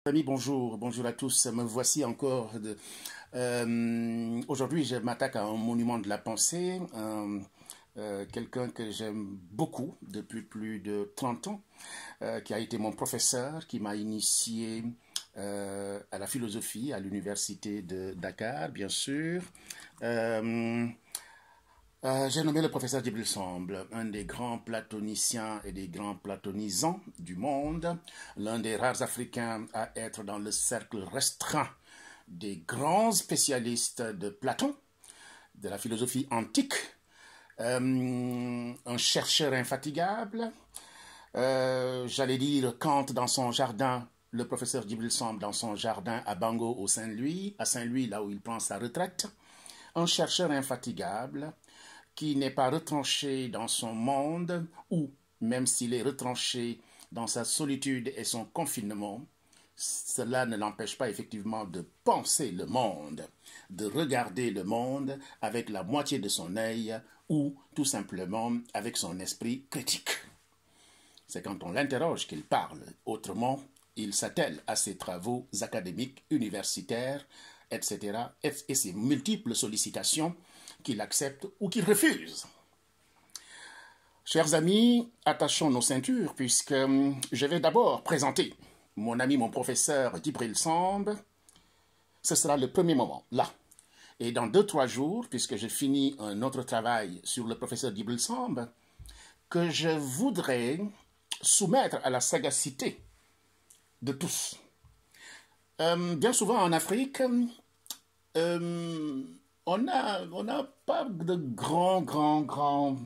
Amis, bonjour, bonjour à tous. Me voici encore. Aujourd'hui, je m'attaque à un monument de la pensée, quelqu'un que j'aime beaucoup depuis plus de 30 ans, qui a été mon professeur, qui m'a initié à la philosophie à l'université de Dakar, bien sûr. J'ai nommé le professeur Djibril Samb, un des grands platoniciens et des grands platonisants du monde, l'un des rares Africains à être dans le cercle restreint des grands spécialistes de Platon, de la philosophie antique, un chercheur infatigable, j'allais dire Kant dans son jardin, le professeur Djibril Samb dans son jardin à Bango au Saint-Louis, à Saint-Louis là où il prend sa retraite, un chercheur infatigable, qui n'est pas retranché dans son monde, ou même s'il est retranché dans sa solitude et son confinement, cela ne l'empêche pas effectivement de penser le monde, de regarder le monde avec la moitié de son œil ou tout simplement avec son esprit critique. C'est quand on l'interroge qu'il parle, autrement il s'attelle à ses travaux académiques, universitaires, etc. et ses multiples sollicitations qu'il accepte ou qu'il refuse. Chers amis, attachons nos ceintures puisque je vais d'abord présenter mon ami, mon professeur Djibril Samb. Ce sera le premier moment, là. Et dans 2-3 jours, puisque je finis un autre travail sur le professeur Djibril Samb, que je voudrais soumettre à la sagacité de tous. Bien souvent en Afrique, on n'a pas de grand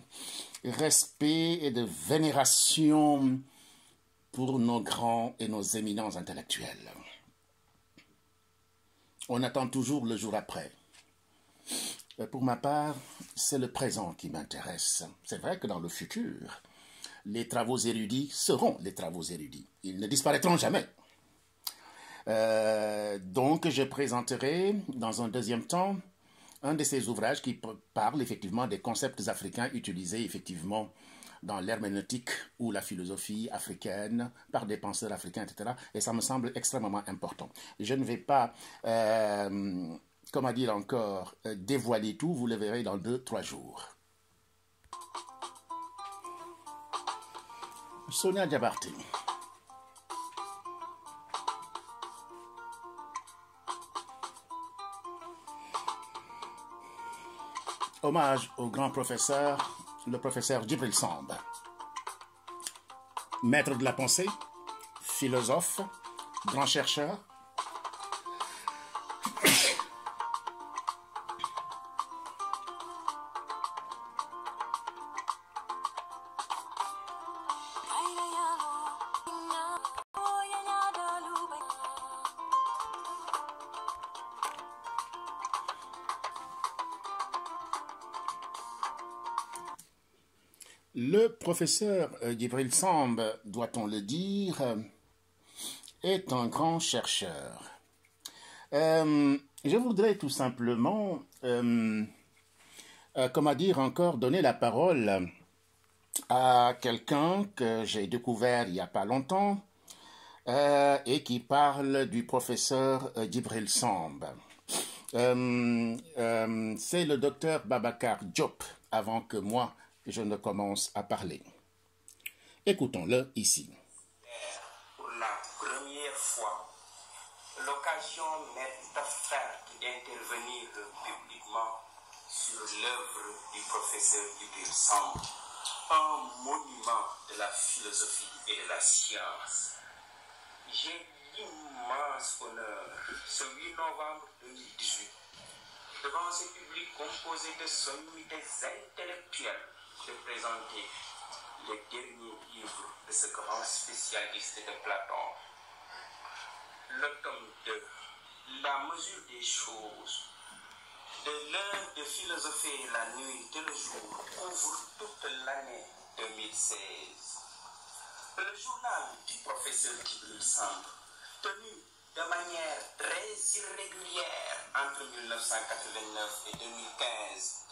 respect et de vénération pour nos grands et nos éminents intellectuels. On attend toujours le jour après. Pour ma part, c'est le présent qui m'intéresse. C'est vrai que dans le futur, les travaux érudits seront les travaux érudits. Ils ne disparaîtront jamais. Donc, je présenterai dans un deuxième temps un de ces ouvrages qui parle effectivement des concepts africains utilisés effectivement dans l'herméneutique ou la philosophie africaine par des penseurs africains, etc. Et ça me semble extrêmement important. Je ne vais pas, comment dire encore, dévoiler tout, vous le verrez dans 2-3 jours. Sonia Diabarté. Hommage au grand professeur, le professeur Djibril Samb. Maître de la pensée, philosophe, grand chercheur. Le professeur Djibril Samb, doit-on le dire, est un grand chercheur. Je voudrais tout simplement, comment dire encore, donner la parole à quelqu'un que j'ai découvert il n'y a pas longtemps et qui parle du professeur Djibril Samb. C'est le docteur Babacar Diop, avant que moi, je ne commence à parler. Écoutons-le ici. Pour la première fois, l'occasion m'est offerte d'intervenir publiquement sur l'œuvre du professeur Djibril Samb, un monument de la philosophie et de la science. J'ai l'immense honneur, ce 8 novembre 2018, devant ce public composé de sommités intellectuelles, de présenter le dernier livre de ce grand spécialiste de Platon, le tome 2, La mesure des choses, de l'heure de philosopher la nuit et le jour, couvre toute l'année 2016. Le journal du professeur Djibril Samb, tenu de manière très irrégulière entre 1989 et 2015,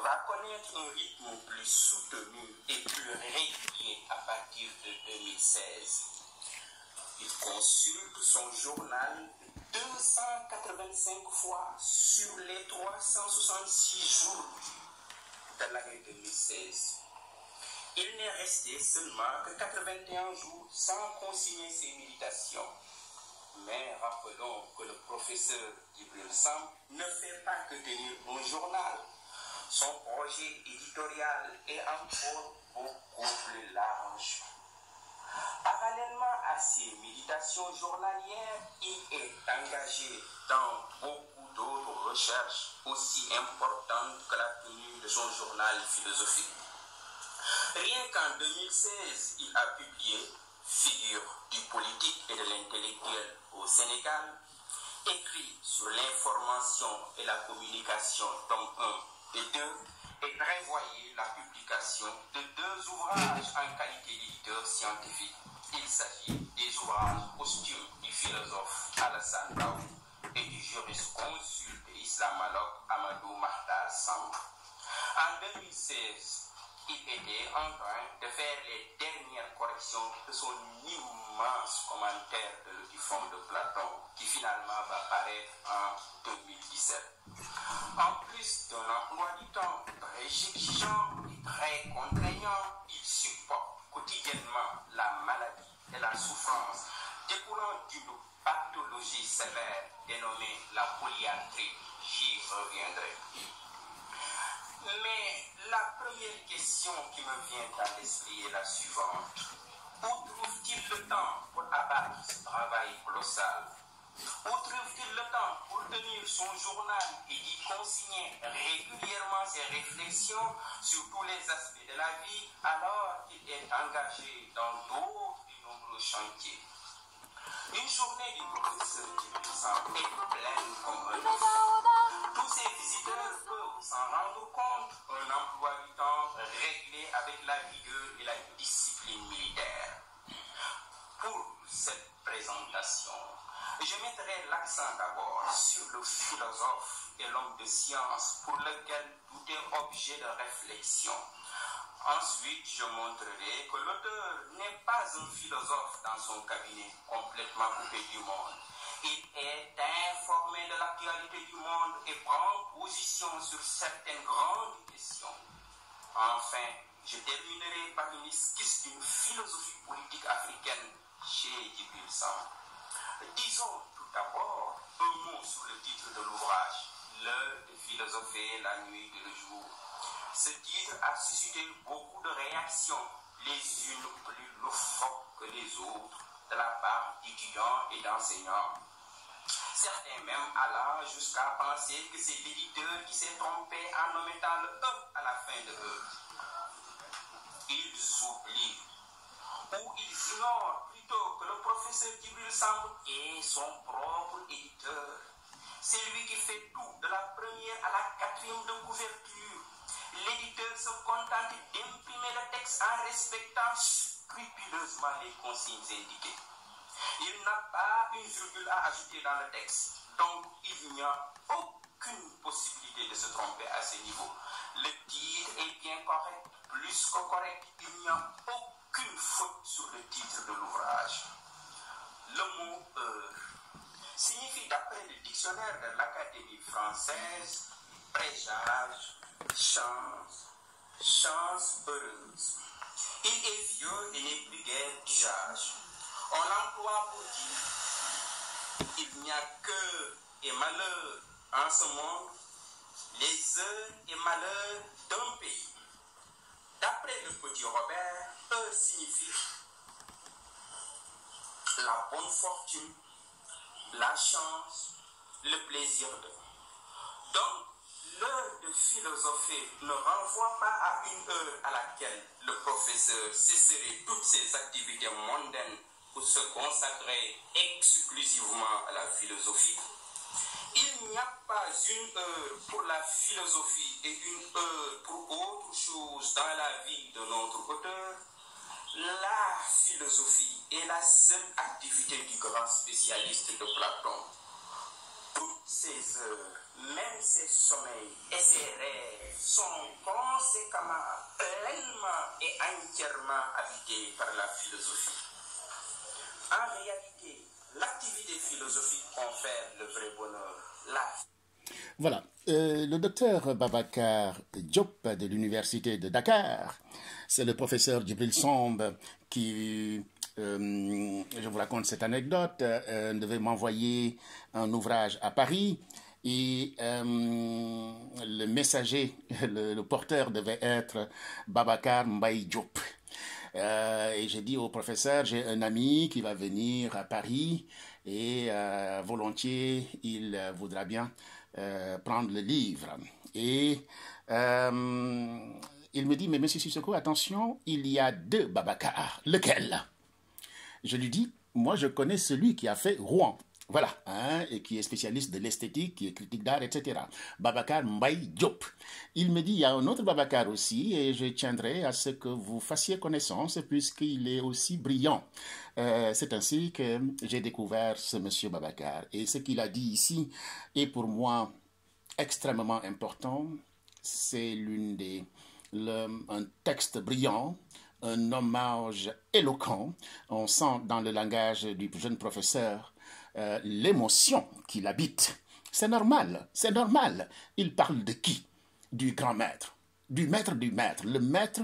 va connaître un rythme plus soutenu et plus régulier à partir de 2016. Il consulte son journal 285 fois sur les 366 jours de l'année 2016. Il n'est resté seulement que 81 jours sans consigner ses méditations. Mais rappelons que le professeur Djibril Samb ne fait pas que tenir un journal. Son projet éditorial est encore beaucoup plus large. Parallèlement à ses méditations journalières, il est engagé dans beaucoup d'autres recherches aussi importantes que la tenue de son journal philosophique. Rien qu'en 2016, il a publié Figure du politique et de l'intellectuel au Sénégal, écrit sur l'information et la communication, tome 1 et 2, et prévoyait la publication de 2 ouvrages en qualité d'éditeur scientifique. Il s'agit des ouvrages posthumes du philosophe Alassane Daoud et du jurisconsulte islamologue Amadou Mahtar Samb. En 2016, il était en train de faire les dernières corrections de son immense commentaire du Fond de Platon, qui finalement va paraître en 2017. En plus d'un emploi du temps très exigeant et très contraignant, il supporte quotidiennement la maladie et la souffrance découlant d'une pathologie sévère dénommée la polyarthrite. J'y reviendrai. Mais la première question qui me vient à l'esprit est la suivante. Où trouve-t-il le temps pour abattre ce travail colossal? Où trouve-t-il le temps pour tenir son journal et d'y consigner régulièrement ses réflexions sur tous les aspects de la vie alors qu'il est engagé dans d'autres et nombreux chantiers? Une journée du professeur Djibril Samb est pleine comme un œuf. Tous ces visiteurs peuvent s'en rendre compte, un emploi du temps réglé avec la rigueur et la discipline militaire. Pour cette présentation, je mettrai l'accent d'abord sur le philosophe et l'homme de science pour lequel tout est objet de réflexion. Ensuite, je montrerai que l'auteur n'est pas un philosophe dans son cabinet complètement coupé du monde. Il est informé de l'actualité du monde et prend position sur certaines grandes questions. Enfin, je terminerai par une esquisse d'une philosophie politique africaine chez Djibril Samb. Disons tout d'abord un mot sur le titre de l'ouvrage, L'heure de philosopher la nuit et le jour. Ce titre a suscité beaucoup de réactions, les unes plus loufoques que les autres, de la part d'étudiants et d'enseignants. Certains même allant jusqu'à penser que c'est l'éditeur qui s'est trompé en omettant le E à la fin de E. Ils oublient ou ils ignorent plutôt que le professeur Djibril Samb est son propre éditeur. C'est lui qui fait tout, de la première à la 4e de couverture. L'éditeur se contente d'imprimer le texte en respectant scrupuleusement les consignes indiquées. Il n'a pas une virgule à ajouter dans le texte, donc il n'y a aucune possibilité de se tromper à ce niveau. Le titre est bien correct, plus que correct, il n'y a aucune faute sur le titre de l'ouvrage. Le mot heure signifie, d'après le dictionnaire de l'Académie française, présage, chance, chance heureuse. Il est vieux et n'est plus guère d'usage. On l'emploie pour dire il n'y a que et malheur en ce monde, les heures et malheurs d'un pays. D'après le petit Robert, heure signifie la bonne fortune, la chance, le plaisir de. Donc, l'heure de philosopher ne renvoie pas à une heure à laquelle le professeur cesserait toutes ses activités mondaines pour se consacrer exclusivement à la philosophie. Il n'y a pas une heure pour la philosophie et une heure pour autre chose dans la vie de notre auteur. La philosophie est la seule activité du grand spécialiste de Platon. Toutes ces heures, même ses sommeils et ses rêves sont conséquemment, pleinement et entièrement habités par la philosophie. En réalité, l'activité philosophique confère le vrai bonheur. Voilà, le docteur Babacar Diop de l'université de Dakar, c'est le professeur Djibril Samb qui, je vous raconte cette anecdote, devait m'envoyer un ouvrage à Paris et le messager, le porteur devait être Babacar Mbaye Diop. Et j'ai dit au professeur, j'ai un ami qui va venir à Paris et volontiers il voudra bien prendre le livre. Et il me dit, mais monsieur Sissoko, attention, il y a 2 Babacar. Lequel? Je lui dis, moi je connais celui qui a fait Rouen. Voilà, hein, et qui est spécialiste de l'esthétique, qui est critique d'art, etc. Babacar Mbaye Diop. Il me dit, il y a un autre Babacar aussi, et je tiendrai à ce que vous fassiez connaissance, puisqu'il est aussi brillant. C'est ainsi que j'ai découvert ce monsieur Babacar. Et ce qu'il a dit ici est pour moi extrêmement important. C'est un texte brillant, un hommage éloquent. On sent dans le langage du jeune professeur l'émotion qui l'habite. C'est normal, c'est normal. Il parle de qui? Du grand maître. Du maître, le maître,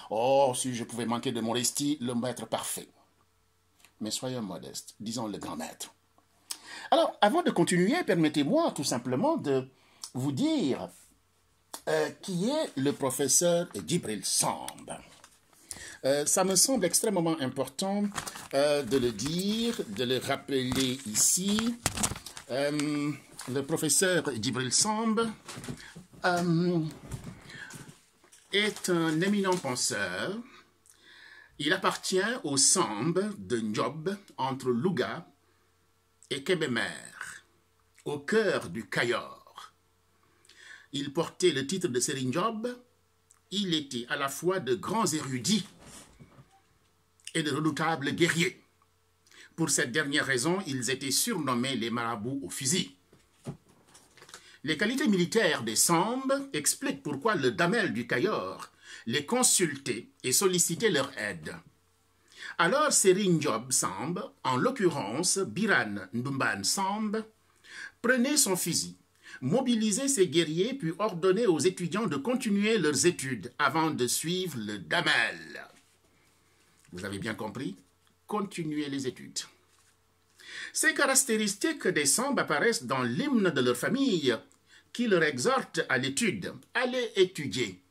oh, si je pouvais manquer de modestie, le maître parfait. Mais soyons modestes, disons le grand maître. Alors, avant de continuer, permettez-moi tout simplement de vous dire qui est le professeur Djibril Samb. Ça me semble extrêmement important de le dire, de le rappeler ici. Le professeur Djibril Samb est un éminent penseur. Il appartient au Samb de Ndiob, entre Louga et Kébémer, au cœur du Cayor. Il portait le titre de Serigne Ndiob. Il était à la fois de grands érudits et de redoutables guerriers. Pour cette dernière raison, ils étaient surnommés les marabouts au fusil. Les qualités militaires des Samb expliquent pourquoi le Damel du Cayor les consultait et sollicitait leur aide. Alors Serigne Ndiob Samb, en l'occurrence Biran Ndoumbane Samb, prenait son fusil, mobilisait ses guerriers puis ordonnait aux étudiants de continuer leurs études avant de suivre le Damel. Vous avez bien compris? Continuez les études. Ces caractéristiques des Samb apparaissent dans l'hymne de leur famille qui leur exhorte à l'étude. Allez étudier.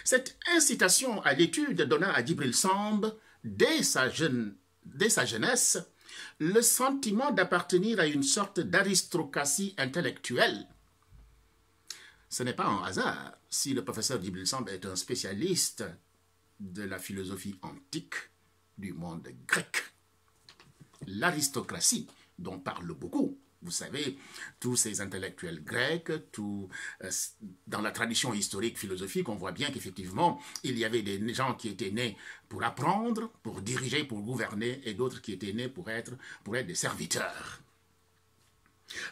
Cette incitation à l'étude donna à Djibril Samb, dès sa jeunesse, le sentiment d'appartenir à une sorte d'aristocratie intellectuelle. Ce n'est pas un hasard si le professeur Djibril Samb est un spécialiste de la philosophie antique du monde grec. L'aristocratie, dont parle beaucoup, vous savez, tous ces intellectuels grecs, dans la tradition historique philosophique, on voit bien qu'effectivement, il y avait des gens qui étaient nés pour apprendre, pour diriger, pour gouverner, et d'autres qui étaient nés pour être des serviteurs.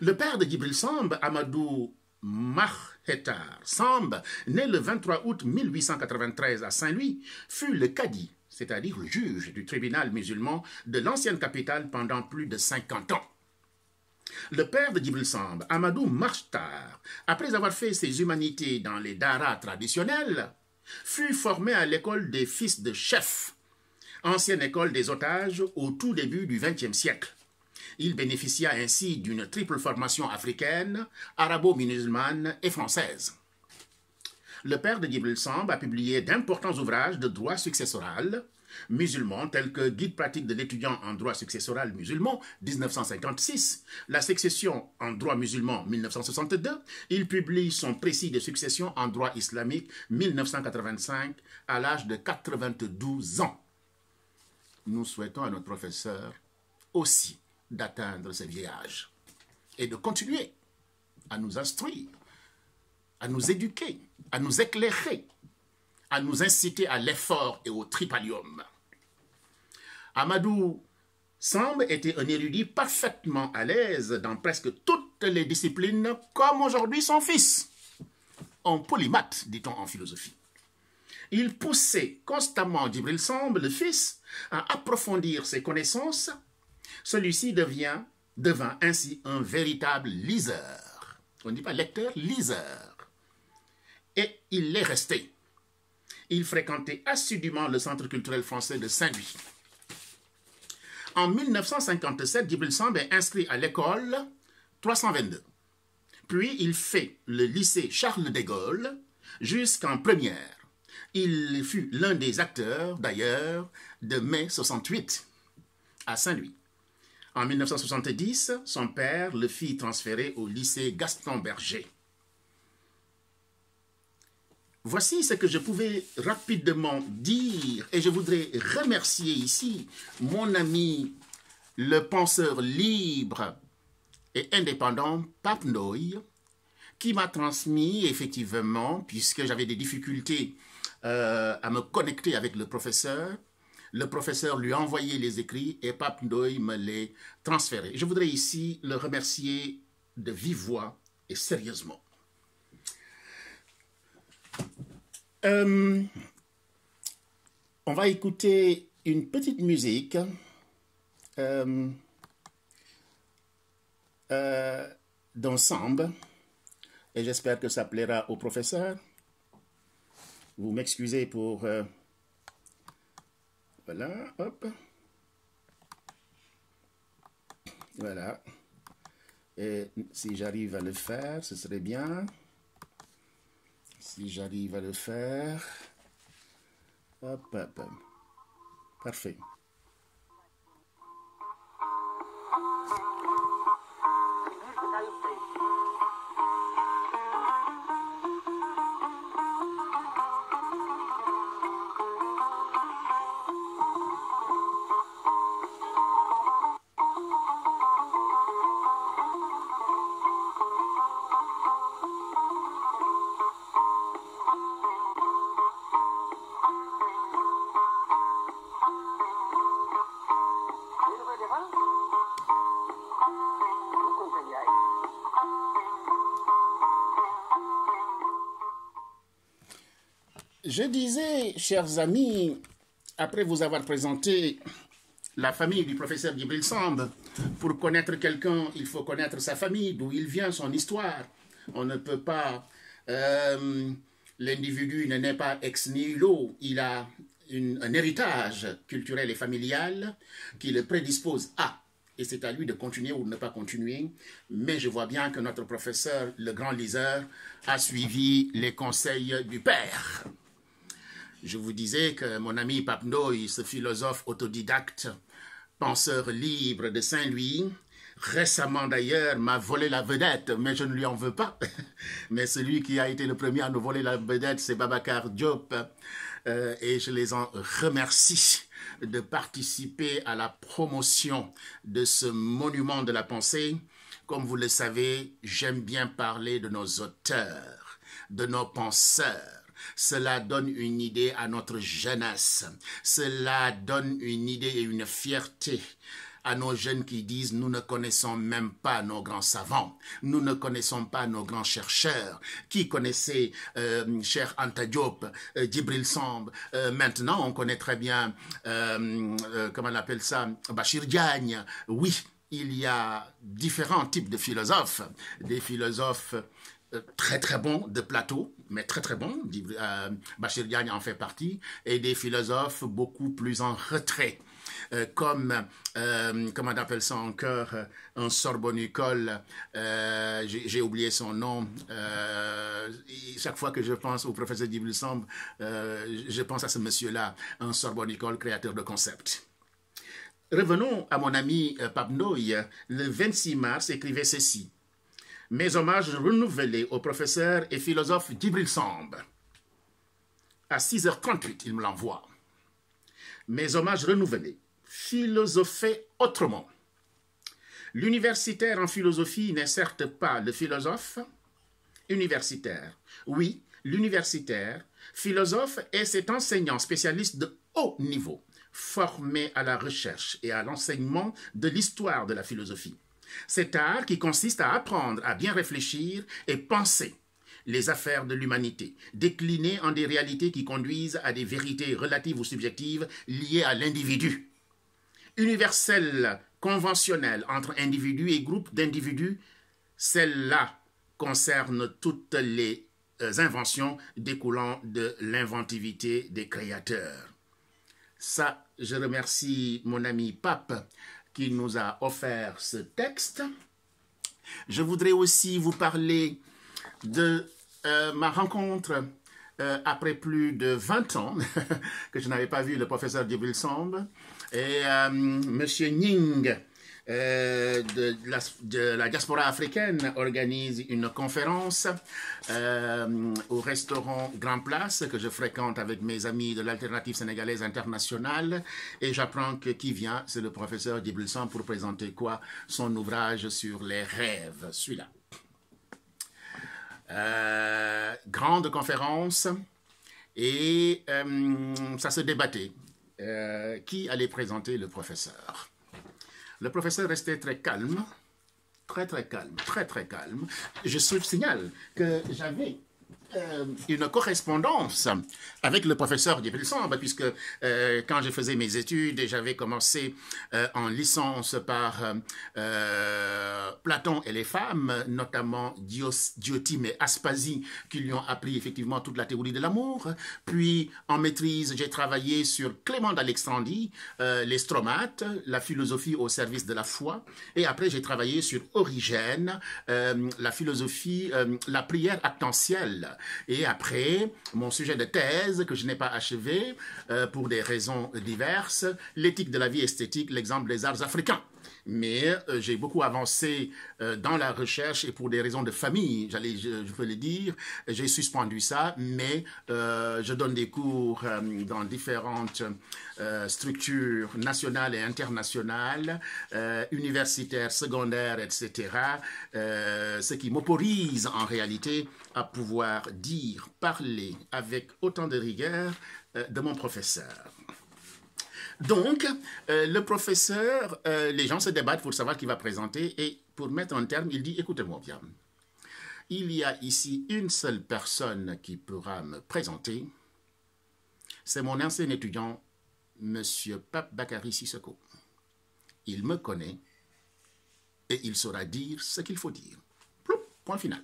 Le père de Djibril Samb, Amadou Mahhetar Samb, né le 23 août 1893 à Saint-Louis, fut le cadi, c'est-à-dire le juge du tribunal musulman de l'ancienne capitale pendant plus de 50 ans. Le père de Djibril Samb, Amadou Mahhetar, après avoir fait ses humanités dans les daras traditionnels, fut formé à l'école des fils de chef, ancienne école des otages au tout début du XXe siècle. Il bénéficia ainsi d'une triple formation africaine, arabo-musulmane et française. Le père de Djibril Samb a publié d'importants ouvrages de droit successoral musulman tels que Guide pratique de l'étudiant en droit successoral musulman 1956, La succession en droit musulman 1962. Il publie son précis de succession en droit islamique 1985 à l'âge de 92 ans. Nous souhaitons à notre professeur aussi d'atteindre ce vieil âge et de continuer à nous instruire, à nous éduquer, à nous éclairer, à nous inciter à l'effort et au tripalium. Amadou Samb était un érudit parfaitement à l'aise dans presque toutes les disciplines, comme aujourd'hui son fils. Un polymathe, dit-on en philosophie. Il poussait constamment Djibril Samb, le fils, à approfondir ses connaissances. Celui-ci devint ainsi un véritable liseur. On ne dit pas lecteur, liseur. Et il l'est resté. Il fréquentait assidûment le Centre culturel français de Saint-Louis. En 1957, Djibril Samb est inscrit à l'école 322. Puis il fait le lycée Charles de Gaulle jusqu'en première. Il fut l'un des acteurs, d'ailleurs, de mai 68 à Saint-Louis. En 1970, son père le fit transférer au lycée Gaston Berger. Voici ce que je pouvais rapidement dire, et je voudrais remercier ici mon ami, le penseur libre et indépendant Pape Ndoye, qui m'a transmis effectivement, puisque j'avais des difficultés à me connecter avec le professeur lui a envoyé les écrits et Pape Ndoye me les transférés. Je voudrais ici le remercier de vive voix et sérieusement. On va écouter une petite musique d'ensemble et j'espère que ça plaira au professeur. Vous m'excusez pour... voilà, hop. Voilà. Et si j'arrive à le faire, ce serait bien. Si j'arrive à le faire. Hop, hop, hop. Parfait. Je disais, chers amis, après vous avoir présenté la famille du professeur Djibril Samb, pour connaître quelqu'un, il faut connaître sa famille, d'où il vient, son histoire. On ne peut pas... l'individu ne naît pas ex nihilo, il a un héritage culturel et familial qui le prédispose à, et c'est à lui de continuer ou de ne pas continuer, mais je vois bien que notre professeur, le grand liseur, a suivi les conseils du père. Je vous disais que mon ami Pape Ndoye, ce philosophe autodidacte, penseur libre de Saint-Louis, récemment d'ailleurs m'a volé la vedette, mais je ne lui en veux pas. Mais celui qui a été le premier à nous voler la vedette, c'est Babacar Diop. Et je les en remercie de participer à la promotion de ce monument de la pensée. Comme vous le savez, j'aime bien parler de nos auteurs, de nos penseurs. Cela donne une idée à notre jeunesse. Cela donne une idée et une fierté à nos jeunes qui disent « nous ne connaissons même pas nos grands savants, nous ne connaissons pas nos grands chercheurs ». Qui connaissait cher Anta Diop, Djibril Samb, maintenant on connaît très bien, comment on appelle ça, Bachir Diagne. Oui, il y a différents types de philosophes, des philosophes très très bons de plateau, mais très très bons, Bachir Diagne en fait partie, et des philosophes beaucoup plus en retrait, comme, comment on appelle ça encore, un sorbonicole, j'ai oublié son nom, chaque fois que je pense au professeur Djibril Samb, je pense à ce monsieur-là, un sorbonicole créateur de concepts. Revenons à mon ami Pape Ndoye, le 26 mars écrivait ceci. Mes hommages renouvelés au professeur et philosophe Djibril Samb. À 6h38, il me l'envoie. Mes hommages renouvelés. Philosopher autrement. L'universitaire en philosophie n'est certes pas le philosophe universitaire. Oui, l'universitaire, philosophe est cet enseignant spécialiste de haut niveau, formé à la recherche et à l'enseignement de l'histoire de la philosophie. Cet art qui consiste à apprendre à bien réfléchir et penser, les affaires de l'humanité, déclinées en des réalités qui conduisent à des vérités relatives ou subjectives liées à l'individu. Universelle, conventionnelle entre individus et groupes d'individus, celle-là concerne toutes les inventions découlant de l'inventivité des créateurs. Ça, je remercie mon ami Pape qui nous a offert ce texte. Je voudrais aussi vous parler de ma rencontre après plus de 20 ans que je n'avais pas vu le professeur Djibril Samb et M. Nying de la diaspora africaine organise une conférence au restaurant Grand Place que je fréquente avec mes amis de l'Alternative sénégalaise internationale et j'apprends que qui vient, c'est le professeur Djibril Samb pour présenter quoi? Son ouvrage sur les rêves, celui-là. Grande conférence et ça se débattait. Qui allait présenter le professeur? Le professeur restait très calme, très calme. Je signale que j'avais une correspondance avec le professeur Djibril Samb, puisque quand je faisais mes études, j'avais commencé en licence par Platon et les femmes, notamment Diotime et Aspasie, qui lui ont appris effectivement toute la théorie de l'amour. Puis en maîtrise, j'ai travaillé sur Clément d'Alexandrie, les stromates, la philosophie au service de la foi. Et après, j'ai travaillé sur Origène, la philosophie, la prière actentielle. Et après, mon sujet de thèse, que je n'ai pas achevé pour des raisons diverses, l'éthique de la vie esthétique, l'exemple des arts africains. Mais j'ai beaucoup avancé dans la recherche et pour des raisons de famille, je peux le dire, j'ai suspendu ça, mais je donne des cours dans différentes structures nationales et internationales, universitaires, secondaires, etc., ce qui m'autorise en réalité à pouvoir dire, parler avec autant de rigueur de mon professeur. Donc, le professeur, les gens se débattent pour savoir qui va présenter et pour mettre un terme, il dit, écoutez-moi bien, il y a ici une seule personne qui pourra me présenter, c'est mon ancien étudiant, M. Pape Bakary Sissoko. Il me connaît et il saura dire ce qu'il faut dire. Ploup, point final.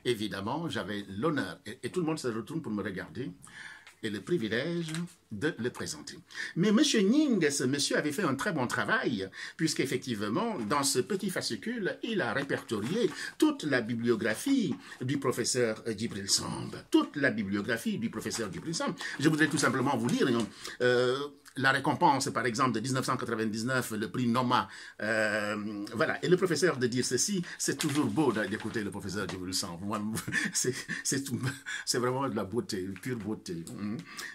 Évidemment, j'avais l'honneur, et tout le monde se retourne pour me regarder, et le privilège de le présenter. Mais M. Nying, ce monsieur avait fait un très bon travail, puisqu'effectivement, dans ce petit fascicule, il a répertorié toute la bibliographie du professeur Djibril Samb. Toute la bibliographie du professeur Djibril Samb. Je voudrais tout simplement vous lire la récompense, par exemple, de 1999, le prix Noma. Voilà. Et le professeur de dire ceci, c'est toujours beau d'écouter le professeur Djibril Samb. C'est vraiment de la beauté, pure beauté.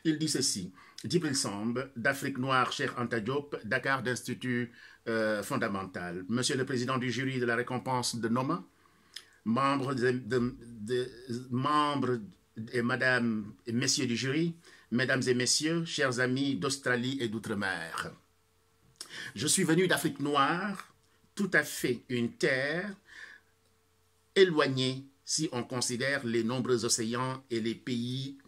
Il dit ceci. Djibril Samb, d'Afrique noire, Cheikh Anta Diop, Dakar d'Institut fondamental. Monsieur le président du jury de la récompense de Noma, membres et madame et messieurs du jury, mesdames et messieurs, chers amis d'Australie et d'outre-mer. Je suis venu d'Afrique noire, tout à fait une terre éloignée si on considère les nombreux océans et les pays.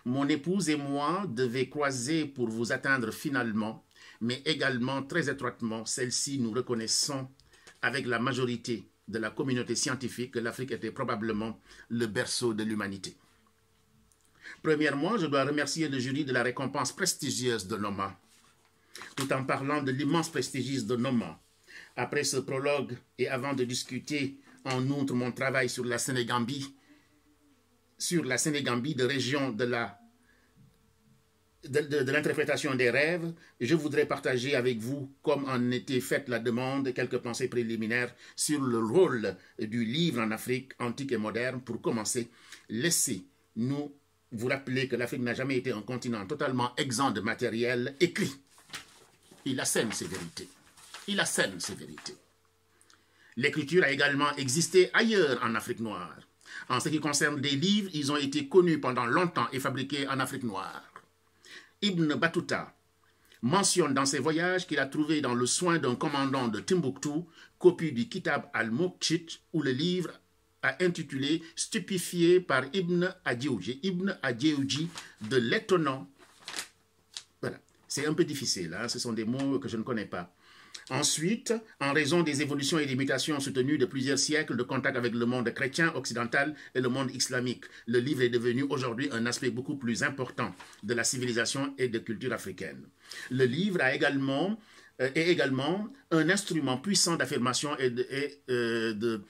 Mon épouse et moi devaient croiser pour vous atteindre finalement, mais également très étroitement, celle-ci nous reconnaissons avec la majorité de la communauté scientifique que l'Afrique était probablement le berceau de l'humanité. Premièrement, je dois remercier le jury de la récompense prestigieuse de Noma, tout en parlant de l'immense prestige de Noma. Après ce prologue et avant de discuter en outre mon travail sur la Sénégambie de région de l'interprétation des rêves, je voudrais partager avec vous, comme en était faite la demande, quelques pensées préliminaires sur le rôle du livre en Afrique antique et moderne. Pour commencer, laissez-nous vous rappeler que l'Afrique n'a jamais été un continent totalement exempt de matériel écrit. Il assène ces vérités. L'écriture a également existé ailleurs en Afrique noire. En ce qui concerne des livres, ils ont été connus pendant longtemps et fabriqués en Afrique noire. Ibn Battuta mentionne dans ses voyages qu'il a trouvé dans le soin d'un commandant de Timbuktu copie du Kitab al-Muqchit ou le livre a intitulé « Stupéfié par Ibn Adjouji ». Ibn Adjouji de l'étonnant. Voilà, c'est un peu difficile, hein? Ce sont des mots que je ne connais pas. Ensuite, en raison des évolutions et des mutations soutenues de plusieurs siècles de contact avec le monde chrétien occidental et le monde islamique, le livre est devenu aujourd'hui un aspect beaucoup plus important de la civilisation et de culture africaine. Le livre est également un instrument puissant d'affirmation et de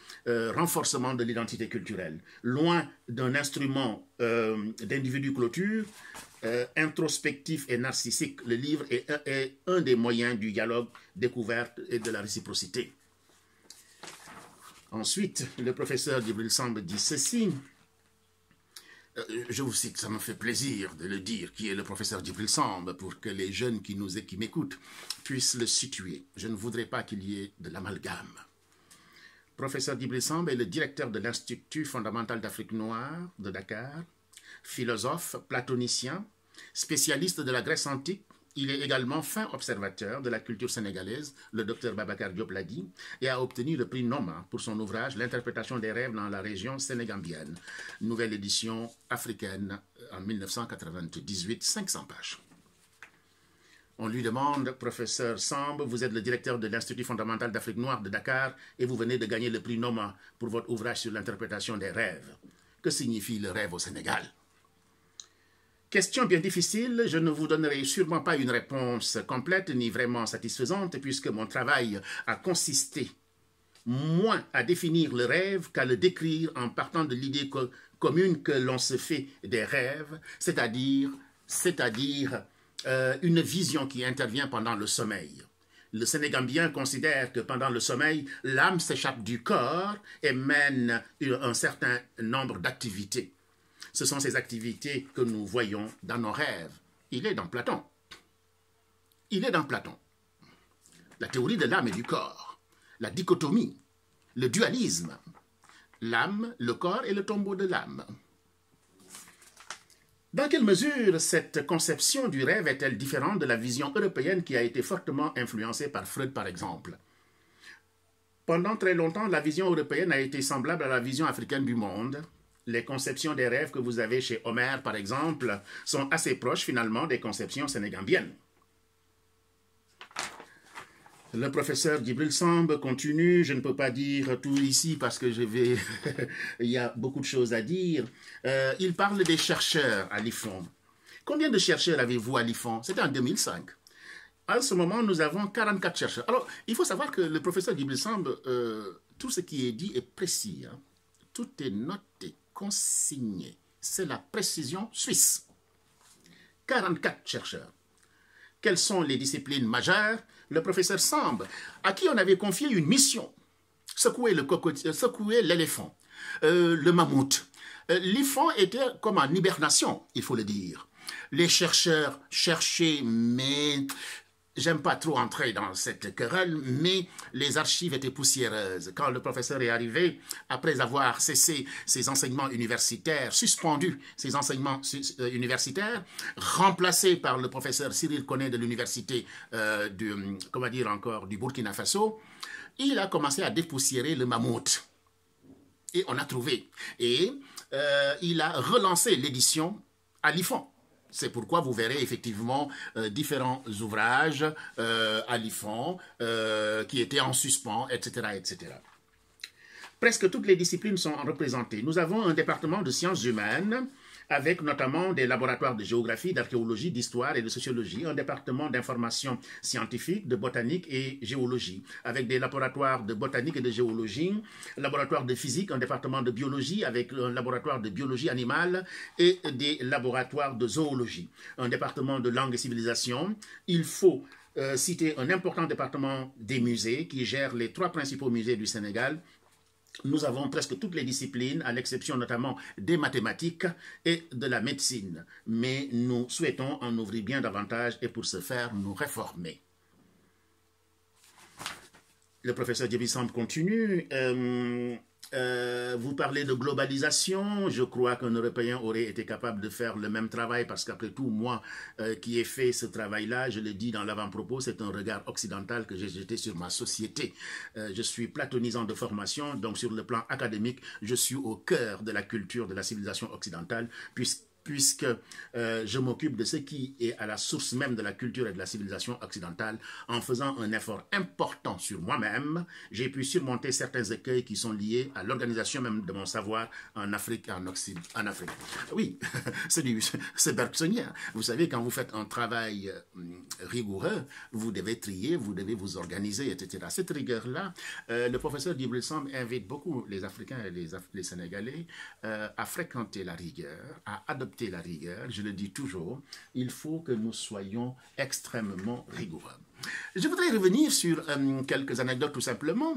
renforcement de l'identité culturelle. Loin d'un instrument d'individu clôture, introspectif et narcissique, le livre est un des moyens du dialogue, découverte et de la réciprocité. Ensuite, le professeur Djibril Samb dit ceci. Je vous cite, ça me fait plaisir de le dire, qui est le professeur Djibril Samb, pour que les jeunes qui m'écoutent puissent le situer. Je ne voudrais pas qu'il y ait de l'amalgame. Professeur Djibril Samb est le directeur de l'Institut fondamental d'Afrique noire de Dakar, philosophe, platonicien, spécialiste de la Grèce antique. Il est également fin observateur de la culture sénégalaise, le docteur Babacar Diop l'a dit, et a obtenu le prix Noma pour son ouvrage « L'interprétation des rêves dans la région sénégambienne », nouvelle édition africaine en 1998, 500 pages. On lui demande, professeur Samb, vous êtes le directeur de l'Institut fondamental d'Afrique noire de Dakar et vous venez de gagner le prix Noma pour votre ouvrage sur l'interprétation des rêves. Que signifie le rêve au Sénégal? Question bien difficile, je ne vous donnerai sûrement pas une réponse complète ni vraiment satisfaisante puisque mon travail a consisté moins à définir le rêve qu'à le décrire en partant de l'idée commune que l'on se fait des rêves, c'est-à-dire une vision qui intervient pendant le sommeil. Le Sénégambien considère que pendant le sommeil, l'âme s'échappe du corps et mène un certain nombre d'activités. Ce sont ces activités que nous voyons dans nos rêves. Il est dans Platon. Il est dans Platon. La théorie de l'âme et du corps, la dichotomie, le dualisme, l'âme, le corps et le tombeau de l'âme. Dans quelle mesure cette conception du rêve est-elle différente de la vision européenne qui a été fortement influencée par Freud, par exemple? Pendant très longtemps, la vision européenne a été semblable à la vision africaine du monde. Les conceptions des rêves que vous avez chez Homère, par exemple, sont assez proches, finalement, des conceptions sénégambiennes. Le professeur Djibril Samb continue, je ne peux pas dire tout ici parce que il y a beaucoup de choses à dire. Il parle des chercheurs à l'IFON. Combien de chercheurs avez-vous à l'IFON? C'était en 2005. À ce moment, nous avons 44 chercheurs. Alors, il faut savoir que le professeur Djibril Samb, tout ce qui est dit est précis. Hein? Tout est noté, consigné. C'est la précision suisse. 44 chercheurs. Quelles sont les disciplines majeures? Le professeur Samb, à qui on avait confié une mission, secouer l'éléphant, le mammouth. L'IFON était comme en hibernation, il faut le dire. Les chercheurs cherchaient, mais j'aime pas trop entrer dans cette querelle, mais les archives étaient poussiéreuses. Quand le professeur est arrivé, après avoir cessé ses enseignements universitaires, suspendu ses enseignements universitaires, remplacé par le professeur Cyril Koné de l'université du Burkina Faso, il a commencé à dépoussiérer le mammouth. Et on a trouvé. Et il a relancé l'édition à l'IFON. C'est pourquoi vous verrez effectivement différents ouvrages à l'IFON qui étaient en suspens, etc., etc. Presque toutes les disciplines sont représentées. Nous avons un département de sciences humaines avec notamment des laboratoires de géographie, d'archéologie, d'histoire et de sociologie, un département d'information scientifique, de botanique et géologie, avec des laboratoires de botanique et de géologie, un laboratoire de physique, un département de biologie, avec un laboratoire de biologie animale et des laboratoires de zoologie, un département de langue et civilisation. Il faut citer un important département des musées qui gère les 3 principaux musées du Sénégal. Nous avons presque toutes les disciplines, à l'exception notamment des mathématiques et de la médecine. Mais nous souhaitons en ouvrir bien davantage et pour ce faire, nous réformer. Le professeur Djibril Samb continue. Vous parlez de globalisation. Je crois qu'un Européen aurait été capable de faire le même travail parce qu'après tout, moi qui ai fait ce travail-là, je l'ai dit dans l'avant-propos, c'est un regard occidental que j'ai jeté sur ma société. Je suis platonisant de formation, donc sur le plan académique, je suis au cœur de la culture de la civilisation occidentale, puisque je m'occupe de ce qui est à la source même de la culture et de la civilisation occidentale. En faisant un effort important sur moi-même, j'ai pu surmonter certains écueils qui sont liés à l'organisation même de mon savoir en Afrique et en Occident. En Afrique. Oui, c'est bergsonien. Vous savez, quand vous faites un travail rigoureux, vous devez trier, vous devez vous organiser, etc. Cette rigueur-là, le professeur Djibril Samb invite beaucoup les Africains et les Sénégalais à fréquenter la rigueur, à adopter la rigueur. Je le dis toujours, il faut que nous soyons extrêmement rigoureux. Je voudrais revenir sur quelques anecdotes tout simplement.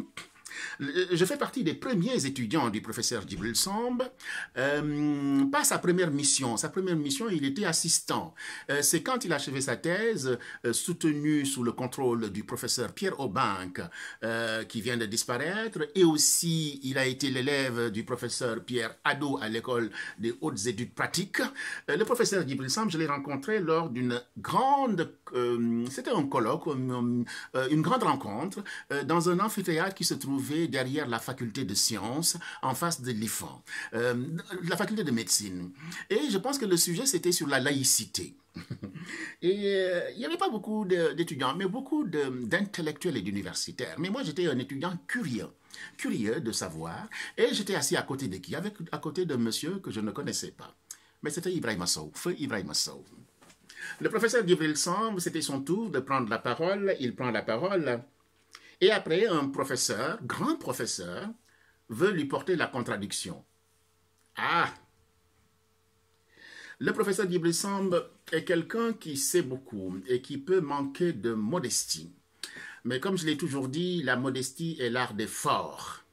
Je fais partie des premiers étudiants du professeur Djibril Samb. Pas sa première mission. Sa première mission, il était assistant. C'est quand il a achevé sa thèse, soutenu sous le contrôle du professeur Pierre Aubanque, qui vient de disparaître, et aussi il a été l'élève du professeur Pierre Hadot à l'école des hautes études pratiques. Le professeur Djibril Samb, je l'ai rencontré lors d'une grande, c'était un colloque, une grande rencontre, dans un amphithéâtre qui se trouvait derrière la faculté de sciences, en face de l'IFAN, la faculté de médecine. Et je pense que le sujet, c'était sur la laïcité. Et il n'y avait pas beaucoup d'étudiants, mais beaucoup d'intellectuels et d'universitaires. Mais moi, j'étais un étudiant curieux de savoir, et j'étais assis à côté de qui? À côté d'un monsieur que je ne connaissais pas. Mais c'était Ibrahima Sow, feu Ibrahima Sow. Le professeur Djibril Samb, c'était son tour de prendre la parole. Il prend la parole. Et après, un professeur, grand professeur, veut lui porter la contradiction. Ah! Le professeur Djibril Samb est quelqu'un qui sait beaucoup et qui peut manquer de modestie. Mais comme je l'ai toujours dit, la modestie est l'art des forts.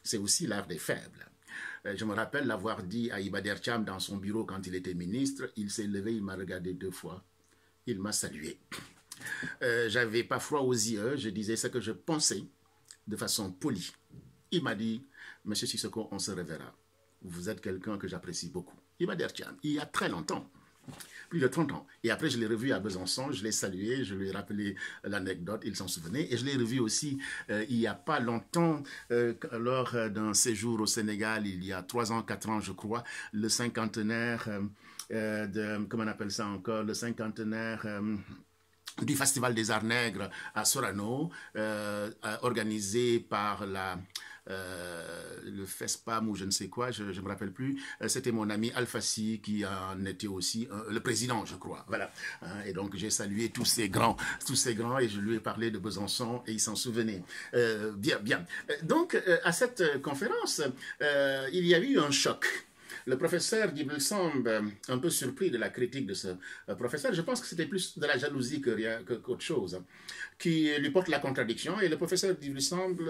C'est aussi l'art des faibles. Je me rappelle l'avoir dit à Iba Der Thiam dans son bureau quand il était ministre. Il s'est levé, il m'a regardé 2 fois. Il m'a salué. J'avais pas froid aux yeux, je disais ce que je pensais de façon polie. Il m'a dit, Monsieur Sissoko, on se reverra. Vous êtes quelqu'un que j'apprécie beaucoup. Iba Der Thiam, il y a très longtemps, plus de 30 ans. Et après, je l'ai revu à Besançon, je l'ai salué, je lui ai rappelé l'anecdote, il s'en souvenait. Et je l'ai revu aussi il n'y a pas longtemps, lors d'un séjour au Sénégal, il y a 3 ans, 4 ans, je crois, le cinquantenaire comment on appelle ça encore, le cinquantenaire... du Festival des Arts Nègres à Sorano, organisé par le FESPAM ou je ne sais quoi, je ne me rappelle plus. C'était mon ami Alfassi qui en était aussi le président, je crois. Voilà. Et donc j'ai salué tous ces grands, et je lui ai parlé de Besançon et il s'en souvenait. Bien. Donc à cette conférence, il y a eu un choc. Le professeur Djibril Samb, un peu surpris de la critique de ce professeur, je pense que c'était plus de la jalousie qu'autre chose, qui lui porte la contradiction. Et le professeur Djibril Samb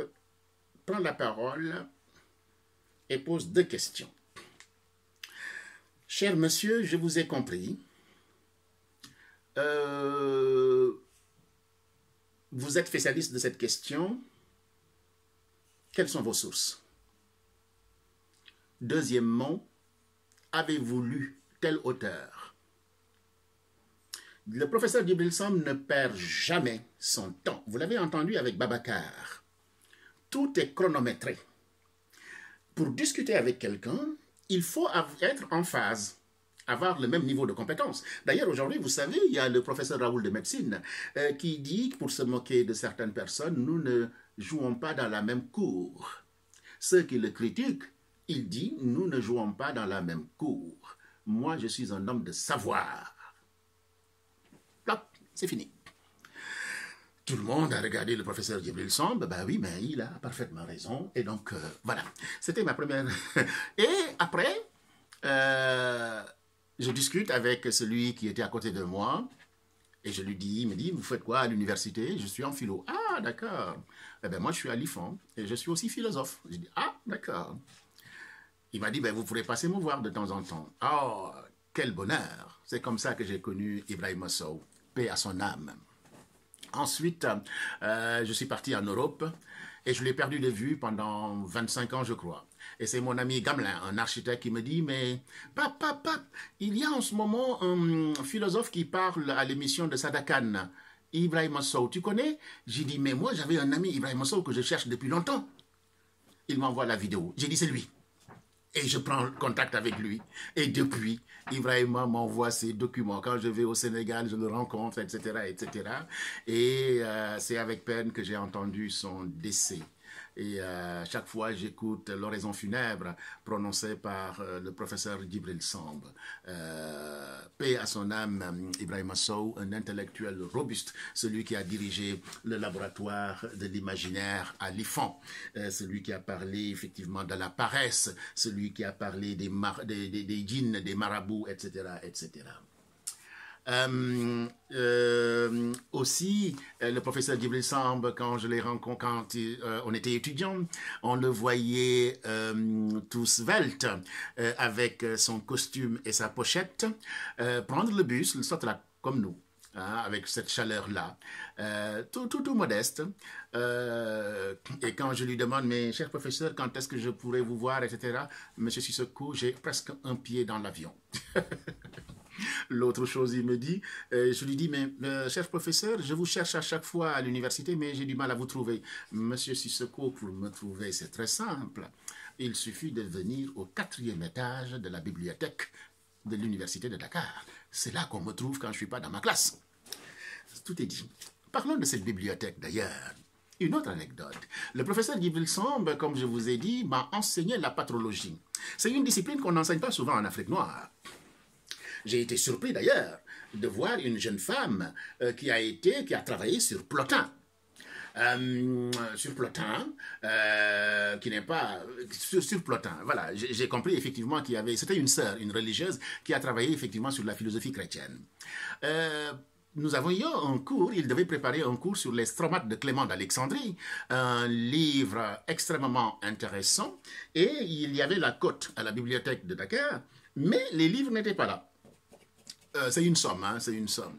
prend la parole et pose 2 questions. Cher monsieur, je vous ai compris. Vous êtes spécialiste de cette question. Quelles sont vos sources? Deuxièmement, avez-vous lu tel auteur? Le professeur Djibril Samb ne perd jamais son temps. Vous l'avez entendu avec Babacar. Tout est chronométré. Pour discuter avec quelqu'un, il faut être en phase, avoir le même niveau de compétence. D'ailleurs, aujourd'hui, vous savez, il y a le professeur Raoul de médecine qui dit que pour se moquer de certaines personnes, nous ne jouons pas dans la même cour. Ceux qui le critiquent, il dit, nous ne jouons pas dans la même cour. Moi, je suis un homme de savoir. Là, c'est fini. Tout le monde a regardé le professeur Djibril Samb. Ben oui, mais il a parfaitement raison. Et donc, voilà. C'était ma première... Et après, je discute avec celui qui était à côté de moi. Et je lui dis, il me dit, vous faites quoi à l'université? Je suis en philo. Ah, d'accord. Eh bien, moi, je suis à l'IFAN. Et je suis aussi philosophe. Je dis, ah, d'accord. Il m'a dit, ben, vous pourrez passer me voir de temps en temps. Oh, quel bonheur. C'est comme ça que j'ai connu Ibrahima Sow. Paix à son âme. Ensuite, je suis parti en Europe Et je l'ai perdu de vue pendant 25 ans, je crois. Et c'est mon ami Gamelin, un architecte, qui me dit, mais papa, il y a en ce moment un philosophe qui parle à l'émission de Sadakan, Ibrahim Sow. Tu connais? J'ai dit, mais moi, j'avais un ami, Ibrahim Sow, que je cherche depuis longtemps. Il m'envoie la vidéo. J'ai dit, c'est lui. Et je prends contact avec lui. Et depuis, Ibrahim m'envoie ses documents. Quand je vais au Sénégal, je le rencontre, etc., etc. Et c'est avec peine que j'ai entendu son décès. Et chaque fois, j'écoute l'oraison funèbre prononcée par le professeur Djibril Samb. Paix à son âme, Ibrahim Sow, un intellectuel robuste, celui qui a dirigé le laboratoire de l'imaginaire à l'IFAN, celui qui a parlé effectivement de la paresse, celui qui a parlé des djinns, des marabouts, etc., etc. Aussi, le professeur Djibril Samb, quand je l'ai rencontré, quand on était étudiants, on le voyait tout svelte, avec son costume et sa pochette, prendre le bus, le sorte là, comme nous. Hein, avec cette chaleur-là, tout modeste. Et quand je lui demande, mais cher professeur, quand est-ce que je pourrais vous voir, etc., monsieur Sissoko, j'ai presque un pied dans l'avion. L'autre chose, il me dit, je lui dis, mais cher professeur, je vous cherche à chaque fois à l'université, mais j'ai du mal à vous trouver. Monsieur Sissoko, pour me trouver, c'est très simple. Il suffit de venir au 4e étage de la bibliothèque de l'université de Dakar. C'est là qu'on me trouve quand je ne suis pas dans ma classe. Tout est dit. Parlons de cette bibliothèque d'ailleurs. Une autre anecdote. Le professeur Djibril Samb, comme je vous ai dit, m'a enseigné la patrologie. C'est une discipline qu'on n'enseigne pas souvent en Afrique noire. J'ai été surpris d'ailleurs de voir une jeune femme qui a travaillé sur Plotin. Sur Plotin, qui n'est pas... Sur Plotin, voilà. J'ai compris effectivement qu'il y avait... C'était une sœur, une religieuse, qui a travaillé effectivement sur la philosophie chrétienne. Nous avons eu un cours, il devait préparer un cours sur les stromates de Clément d'Alexandrie, un livre extrêmement intéressant, et il y avait la cote à la bibliothèque de Dakar, mais les livres n'étaient pas là. C'est une somme, hein, c'est une somme.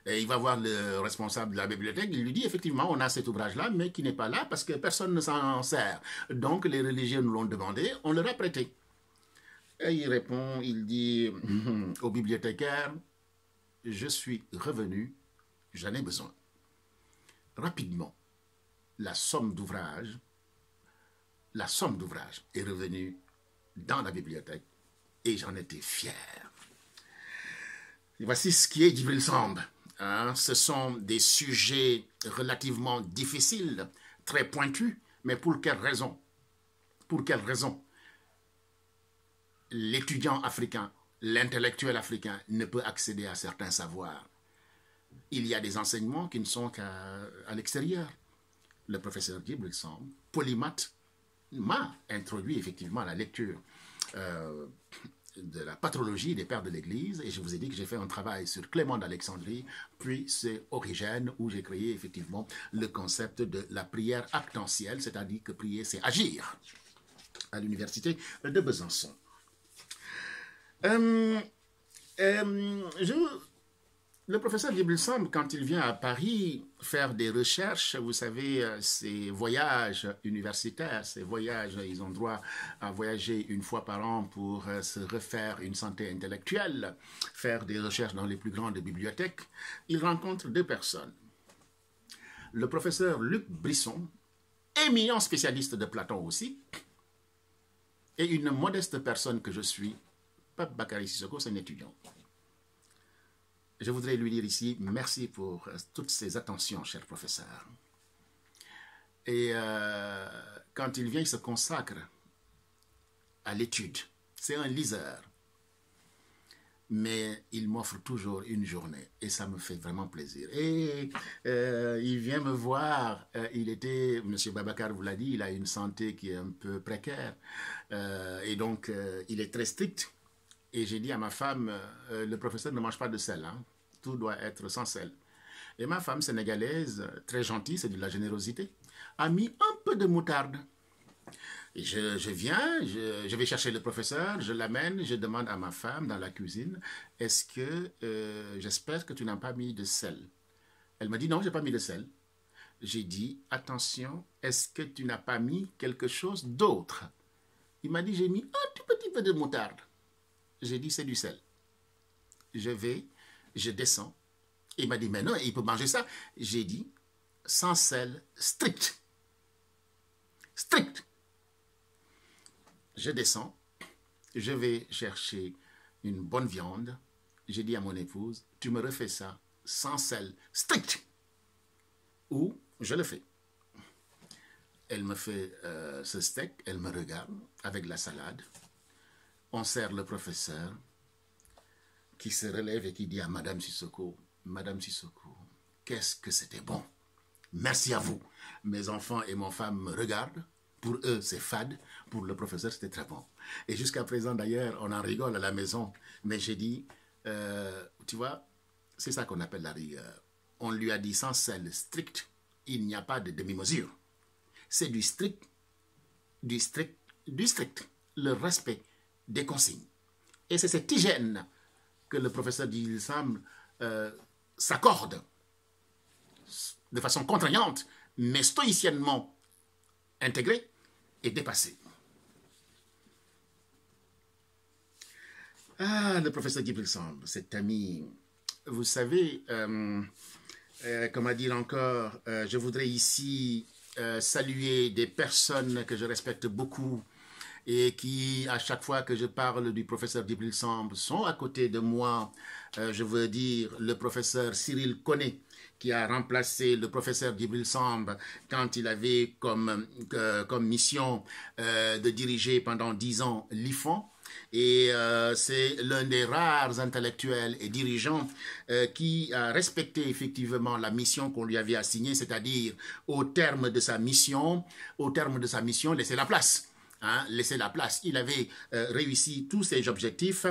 Et il va voir le responsable de la bibliothèque, il lui dit effectivement on a cet ouvrage-là, mais qui n'est pas là parce que personne ne s'en sert. Donc les religieux nous l'ont demandé, on leur a prêté. Et il répond, il dit au bibliothécaire, je suis revenu, j'en ai besoin. Rapidement, la somme d'ouvrage est revenue dans la bibliothèque et j'en étais fier. Et voici ce qui est Djibril Samb. Hein, ce sont des sujets relativement difficiles, très pointus, mais pour quelle raison? Pour quelle raison l'étudiant africain, l'intellectuel africain ne peut accéder à certains savoirs? Il y a des enseignements qui ne sont qu'à l'extérieur. Le professeur Djibril Samb, polymathe, m'a introduit effectivement à la lecture de la patrologie des pères de l'Église, et je vous ai dit que j'ai fait un travail sur Clément d'Alexandrie, puis c'est Origène, où j'ai créé effectivement le concept de la prière actentielle, c'est-à-dire que prier, c'est agir, à l'université de Besançon. Le professeur Djibril Samb, quand il vient à Paris faire des recherches, vous savez, ces voyages universitaires, ces voyages, ils ont droit à voyager une fois par an pour se refaire une santé intellectuelle, faire des recherches dans les plus grandes bibliothèques. Il rencontre deux personnes. Le professeur Luc Brisson, éminent spécialiste de Platon aussi, et une modeste personne que je suis, Pape Bakary Sissoko, c'est un étudiant. Je voudrais lui dire ici, merci pour toutes ces attentions, cher professeur. Et quand il vient, il se consacre à l'étude. C'est un liseur. Mais il m'offre toujours une journée et ça me fait vraiment plaisir. Et il vient me voir, M. Babacar vous l'a dit, il a une santé qui est un peu précaire. Et donc, il est très strict. Et j'ai dit à ma femme, le professeur ne mange pas de sel, hein. Tout doit être sans sel. Et ma femme sénégalaise, très gentille, c'est de la générosité, a mis un peu de moutarde. Et je viens, je vais chercher le professeur, je l'amène, je demande à ma femme dans la cuisine, est-ce que, j'espère que tu n'as pas mis de sel? Elle me dit, non, je n'ai pas mis de sel. J'ai dit, attention, est-ce que tu n'as pas mis quelque chose d'autre? Il m'a dit, j'ai mis un tout petit peu de moutarde. J'ai dit, c'est du sel. Je descends. Il m'a dit, mais non, il peut manger ça. J'ai dit, sans sel, strict. Strict. Je descends. Je vais chercher une bonne viande. J'ai dit à mon épouse, tu me refais ça sans sel, strict. Ou je le fais. Elle me fait ce steak, elle me regarde avec la salade. On sert le professeur qui se relève et qui dit à Madame Sissoko, qu'est-ce que c'était bon. Merci à vous. Mes enfants et mon femme me regardent. Pour eux, c'est fade. Pour le professeur, c'était très bon. Et jusqu'à présent, d'ailleurs, on en rigole à la maison. Mais j'ai dit, tu vois, c'est ça qu'on appelle la rigueur. On lui a dit sans sel strict, il n'y a pas de demi-mesure. C'est du strict, du strict, du strict. Le respect des consignes. Et c'est cette hygiène que le professeur Djibril Samb s'accorde de façon contraignante, mais stoïciennement intégrée et dépassée. Ah, le professeur Djibril Samb, cet ami, vous savez, comment dire encore, je voudrais ici saluer des personnes que je respecte beaucoup et qui, à chaque fois que je parle du professeur Djibril Samb, sont à côté de moi. Je veux dire le professeur Cyril Koné, qui a remplacé le professeur Djibril Samb quand il avait comme mission de diriger pendant 10 ans l'IFON. Et c'est l'un des rares intellectuels et dirigeants qui a respecté effectivement la mission qu'on lui avait assignée, c'est-à-dire au terme de sa mission, laisser la place. Hein, laisser la place. Il avait réussi tous ses objectifs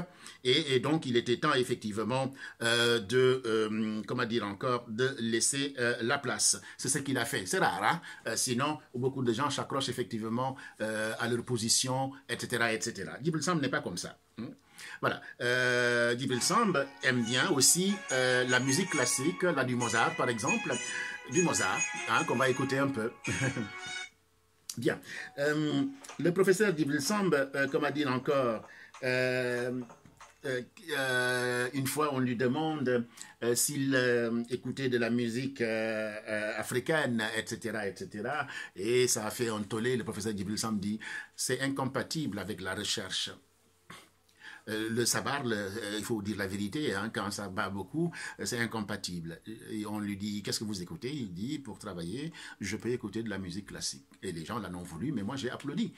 et donc il était temps effectivement comment dire encore, de laisser la place. C'est ce qu'il a fait. C'est rare, hein? Sinon beaucoup de gens s'accrochent effectivement à leur position, etc., etc. Djibril Samb n'est pas comme ça. Voilà. Djibril Samb aime bien aussi la musique classique, là du Mozart par exemple, du Mozart, hein, qu'on va écouter un peu. Bien. Le professeur Djibril Samb, comment dire encore, une fois on lui demande s'il écoutait de la musique africaine, etc., etc. Et ça a fait un tollé. Le professeur Djibril Samb dit c'est incompatible avec la recherche. Le sabar, il faut dire la vérité, hein, quand ça bat beaucoup, c'est incompatible. Et on lui dit, qu'est-ce que vous écoutez? Il dit, pour travailler, je peux écouter de la musique classique. Et les gens l'en ont voulu, mais moi j'ai applaudi.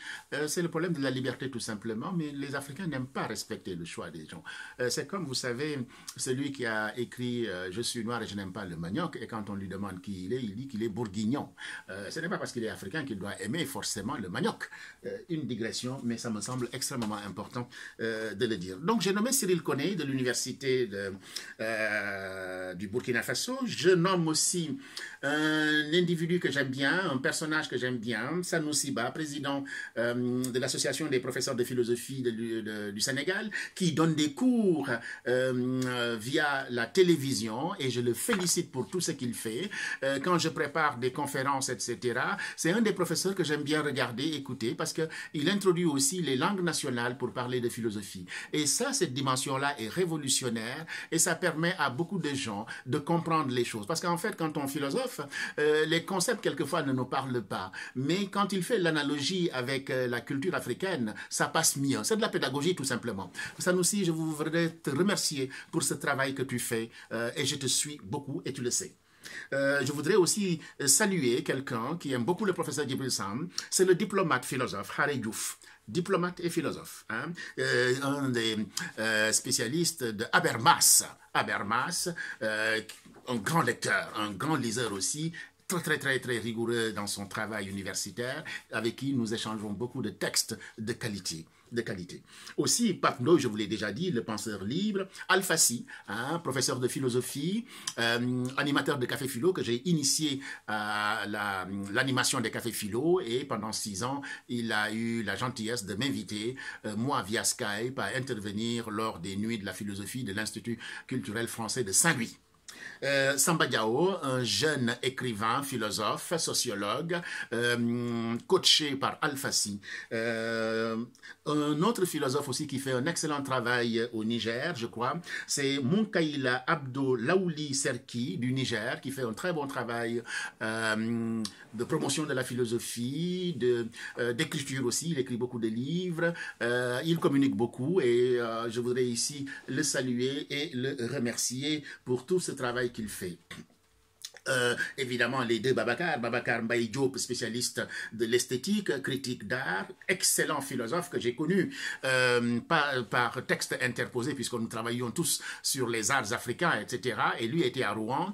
C'est le problème de la liberté tout simplement, mais les Africains n'aiment pas respecter le choix des gens. C'est comme, vous savez, celui qui a écrit « Je suis noir et je n'aime pas le manioc », et quand on lui demande qui il est, il dit qu'il est bourguignon. Ce n'est pas parce qu'il est africain qu'il doit aimer forcément le manioc. Une digression, mais ça me semble extrêmement important de le dire. Donc, j'ai nommé Cyril Koné de l'université du Burkina Faso. Je nomme aussi un individu que j'aime bien, un personnage que j'aime bien, Sanoussi Ba, président de l'association des professeurs de philosophie du Sénégal, qui donne des cours via la télévision et je le félicite pour tout ce qu'il fait. Quand je prépare des conférences, etc., c'est un des professeurs que j'aime bien regarder, écouter, parce qu'il introduit aussi les langues nationales pour parler de philosophie. Et ça, cette dimension-là est révolutionnaire et ça permet à beaucoup de gens de comprendre les choses. Parce qu'en fait, quand on philosophe, les concepts, quelquefois, ne nous parlent pas. Mais quand il fait l'analogie avec la culture africaine, ça passe mieux. C'est de la pédagogie, tout simplement. Sanoussi, je voudrais te remercier pour ce travail que tu fais et je te suis beaucoup et tu le sais. Je voudrais aussi saluer quelqu'un qui aime beaucoup le professeur Djibril Samb, c'est le diplomate philosophe Harry Diouf. Diplomate et philosophe, hein? Un des spécialistes de Habermas. Habermas, un grand lecteur, un grand liseur aussi, très rigoureux dans son travail universitaire, avec qui nous échangeons beaucoup de textes de qualité. Aussi, Pape Ndoye, je vous l'ai déjà dit, le penseur libre, Alfassi, hein, professeur de philosophie, animateur de Café Philo, que j'ai initié à l'animation des Cafés Philo, et pendant 6 ans, il a eu la gentillesse de m'inviter, moi via Skype, à intervenir lors des nuits de la philosophie de l'Institut culturel français de Saint-Louis. Samba Diao, un jeune écrivain, philosophe, sociologue, coaché par Al-Fassi. Un autre philosophe aussi qui fait un excellent travail au Niger, je crois, c'est Munkaila Abdo Laouli Serki du Niger, qui fait un très bon travail de promotion de la philosophie, d'écriture aussi. Il écrit beaucoup de livres, il communique beaucoup et je voudrais ici le saluer et le remercier pour tout ce travail qu'il fait. Évidemment, les deux Babacar Mbaye Diop, spécialiste de l'esthétique, critique d'art, excellent philosophe que j'ai connu par texte interposé, puisque nous travaillions tous sur les arts africains, etc. Et lui était à Rouen.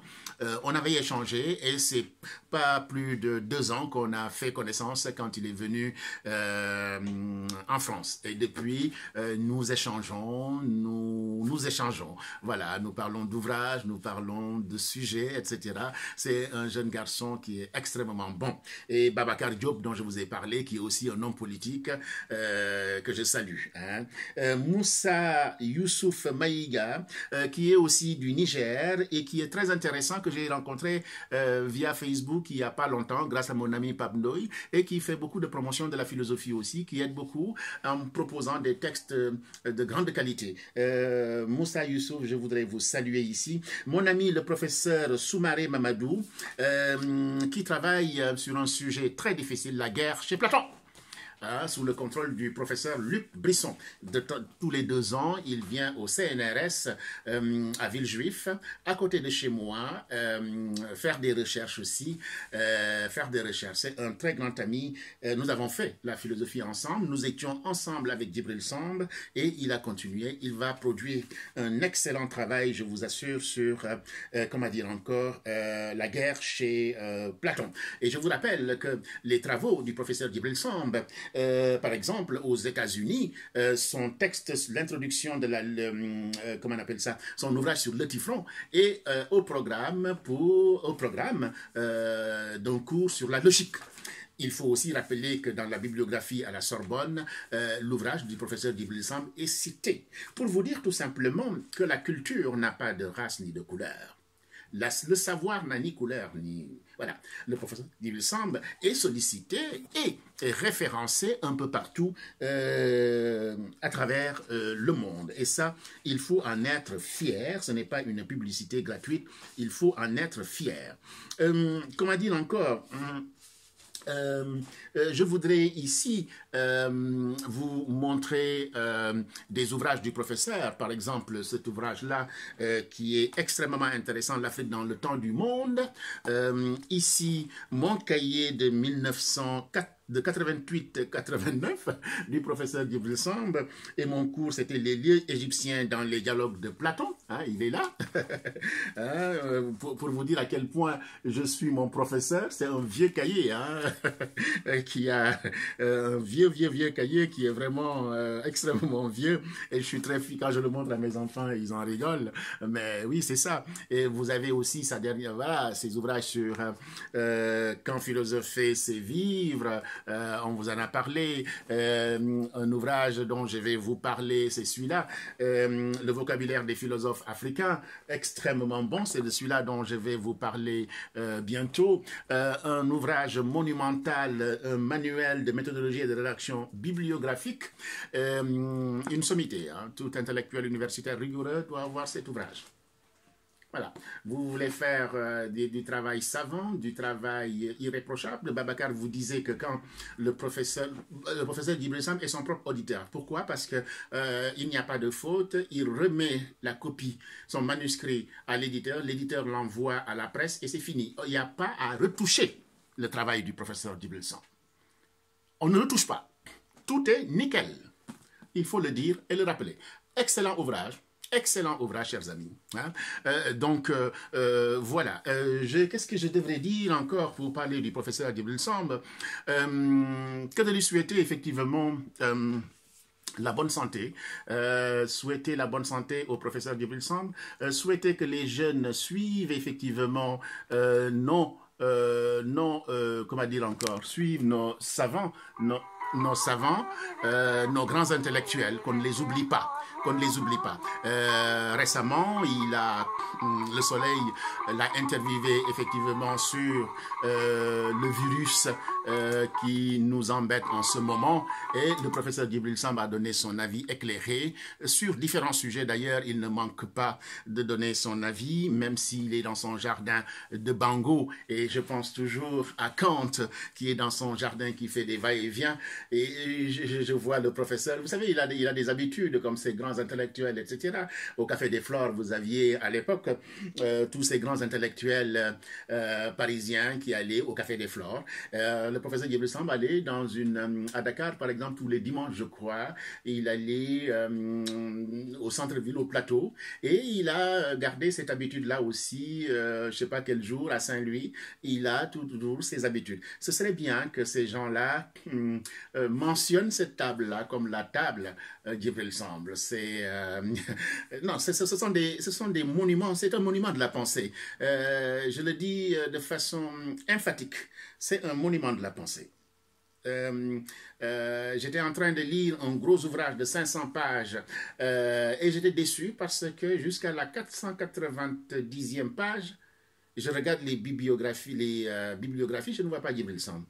On avait échangé et c'est pas plus de 2 ans qu'on a fait connaissance quand il est venu en France. Et depuis, nous échangeons. Voilà, nous parlons d'ouvrages, nous parlons de sujets, etc. C'est un jeune garçon qui est extrêmement bon. Et Babacar Diop, dont je vous ai parlé, qui est aussi un homme politique que je salue. Hein. Moussa Youssouf Maïga, qui est aussi du Niger et qui est très intéressant, que j'ai rencontré via Facebook il n'y a pas longtemps, grâce à mon ami Pape Ndoye, et qui fait beaucoup de promotion de la philosophie aussi, qui aide beaucoup en proposant des textes de grande qualité. Moussa Youssouf, je voudrais vous saluer ici. Mon ami, le professeur Soumaré Mamadou, qui travaille sur un sujet très difficile, la guerre chez Platon. Sous le contrôle du professeur Luc Brisson. Tous les 2 ans, il vient au CNRS à Villejuif, à côté de chez moi, faire des recherches aussi. C'est un très grand ami. Nous avons fait la philosophie ensemble. Nous étions ensemble avec Djibril Samb et il a continué. Il va produire un excellent travail, je vous assure, sur, comment dire encore, la guerre chez Platon. Et je vous rappelle que les travaux du professeur Djibril Samb, par exemple, aux États-Unis, son texte, l'introduction de comment on appelle ça, son ouvrage sur le Tiflon est au programme d'un cours sur la logique. Il faut aussi rappeler que dans la bibliographie à la Sorbonne, l'ouvrage du professeur Djibril Samb est cité. Pour vous dire tout simplement que la culture n'a pas de race ni de couleur. Le savoir n'a ni couleur ni... Voilà, le professeur Djibril Samb est sollicité et est référencé un peu partout à travers le monde. Et ça, il faut en être fier. Ce n'est pas une publicité gratuite. Il faut en être fier. Comment dire encore je voudrais ici vous montrer des ouvrages du professeur, par exemple cet ouvrage-là qui est extrêmement intéressant, l'Afrique dans le temps du monde. Ici, mon cahier de 88-89 du professeur Djibril Samb, et mon cours c'était les lieux égyptiens dans les dialogues de Platon, hein, il est là, pour vous dire à quel point je suis mon professeur. C'est un vieux cahier, hein, qui a un vieux cahier qui est vraiment extrêmement vieux, et je suis très fier quand je le montre à mes enfants, ils en rigolent, mais oui, c'est ça. Et vous avez aussi sa dernière, voilà, ses ouvrages sur Quand philosopher c'est vivre. On vous en a parlé. Un ouvrage dont je vais vous parler, c'est celui-là, le vocabulaire des philosophes africains, extrêmement bon. C'est de celui-là dont je vais vous parler bientôt. Un ouvrage monumental, un manuel de méthodologie et de rédaction bibliographique, une sommité. Hein. Tout intellectuel universitaire rigoureux doit avoir cet ouvrage. Voilà. Vous voulez faire du travail savant, du travail irréprochable. Babacar vous disait que quand le professeur Djibril Samb est son propre auditeur. Pourquoi? Parce que il n'y a pas de faute. Il remet la copie, son manuscrit à l'éditeur. L'éditeur l'envoie à la presse et c'est fini. Il n'y a pas à retoucher le travail du professeur Djibril Samb. On ne le touche pas. Tout est nickel. Il faut le dire et le rappeler. Excellent ouvrage. Excellent ouvrage, chers amis. Hein? Voilà. Qu'est-ce que je devrais dire encore pour parler du professeur Djibril Samb? Que de lui souhaiter effectivement la bonne santé, souhaiter la bonne santé au professeur Djibril Samb, souhaiter que les jeunes suivent effectivement comment dire encore, suivent nos savants, nos savants, nos grands intellectuels, qu'on ne les oublie pas. Qu'on ne les oublie pas. Récemment, le Soleil l'a interviewé effectivement sur le virus qui nous embête en ce moment, et le professeur Djibril Samb a donné son avis éclairé sur différents sujets. D'ailleurs, il ne manque pas de donner son avis, même s'il est dans son jardin de Bango, et je pense toujours à Kant qui est dans son jardin, qui fait des va-et-vient, et je vois le professeur, vous savez, il a des habitudes comme ces grands intellectuels, etc. Au Café des Flores, vous aviez à l'époque tous ces grands intellectuels parisiens qui allaient au Café des Flores. Le professeur Djibril Samb allait à Dakar, par exemple, tous les dimanches, je crois. Il allait au centre-ville, au plateau, et il a gardé cette habitude-là aussi, je ne sais pas quel jour, à Saint-Louis, il a toujours ses habitudes. Ce serait bien que ces gens-là mentionnent cette table-là comme la table Djibril Samb. Non, ce sont des monuments, c'est un monument de la pensée. Je le dis de façon emphatique, c'est un monument de la pensée. J'étais en train de lire un gros ouvrage de 500 pages et j'étais déçu parce que jusqu'à la 490e page, je regarde les bibliographies, je ne vois pas Djibril Samb.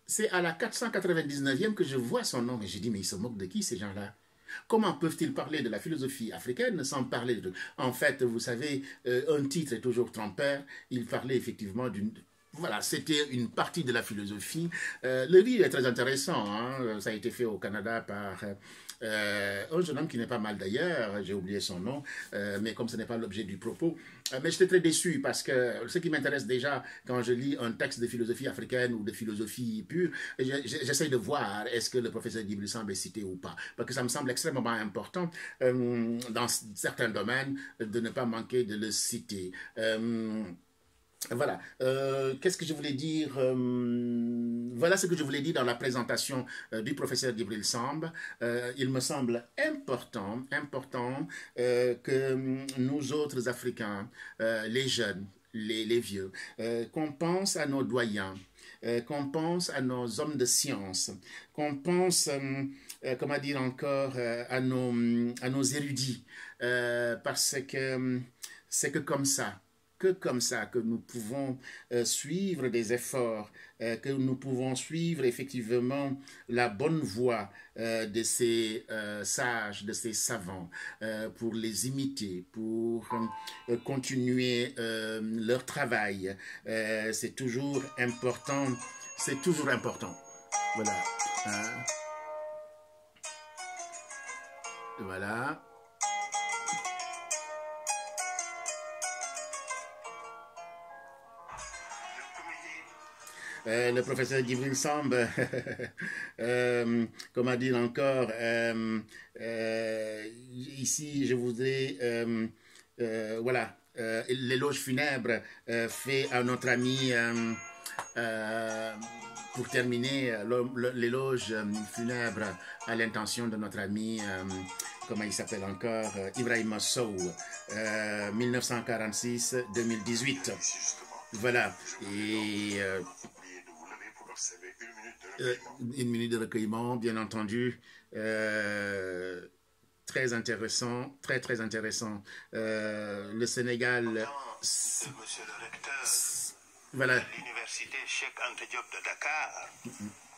C'est à la 499e que je vois son nom et je dis, mais ils se moquent de qui ces gens-là? Comment peuvent-ils parler de la philosophie africaine sans parler de... En fait, vous savez, un titre est toujours trompeur. Il parlait effectivement d'une... Voilà, c'était une partie de la philosophie. Le livre est très intéressant. Hein. Ça a été fait au Canada par un jeune homme qui n'est pas mal d'ailleurs. J'ai oublié son nom, mais comme ce n'est pas l'objet du propos. Mais j'étais très déçu parce que ce qui m'intéresse déjà quand je lis un texte de philosophie africaine ou de philosophie pure, j'essaye de voir est-ce que le professeur Djibril Samb est cité ou pas. Parce que ça me semble extrêmement important dans certains domaines de ne pas manquer de le citer. Voilà, qu'est-ce que je voulais dire voilà ce que je voulais dire dans la présentation du professeur Djibril Samb. Il me semble important que nous autres Africains, les jeunes, les vieux, qu'on pense à nos doyens, qu'on pense à nos hommes de science, qu'on pense, comment dire encore, à nos érudits, parce que c'est que comme ça que nous pouvons suivre des efforts, que nous pouvons suivre effectivement la bonne voie de ces sages, de ces savants, pour les imiter, pour continuer leur travail. C'est toujours important, c'est toujours important. Voilà. Voilà. Le professeur Djibril Samb, comment dire encore, ici je voudrais, voilà, l'éloge funèbre fait à notre ami, pour terminer, l'éloge funèbre à l'intention de notre ami, comment il s'appelle encore, Ibrahima Sow, 1946-2018. Voilà, et... une minute de recueillement, bien entendu. Très intéressant, très intéressant. Le Sénégal... Monsieur le recteur, voilà. de l'université Cheikh Anta Diop de Dakar,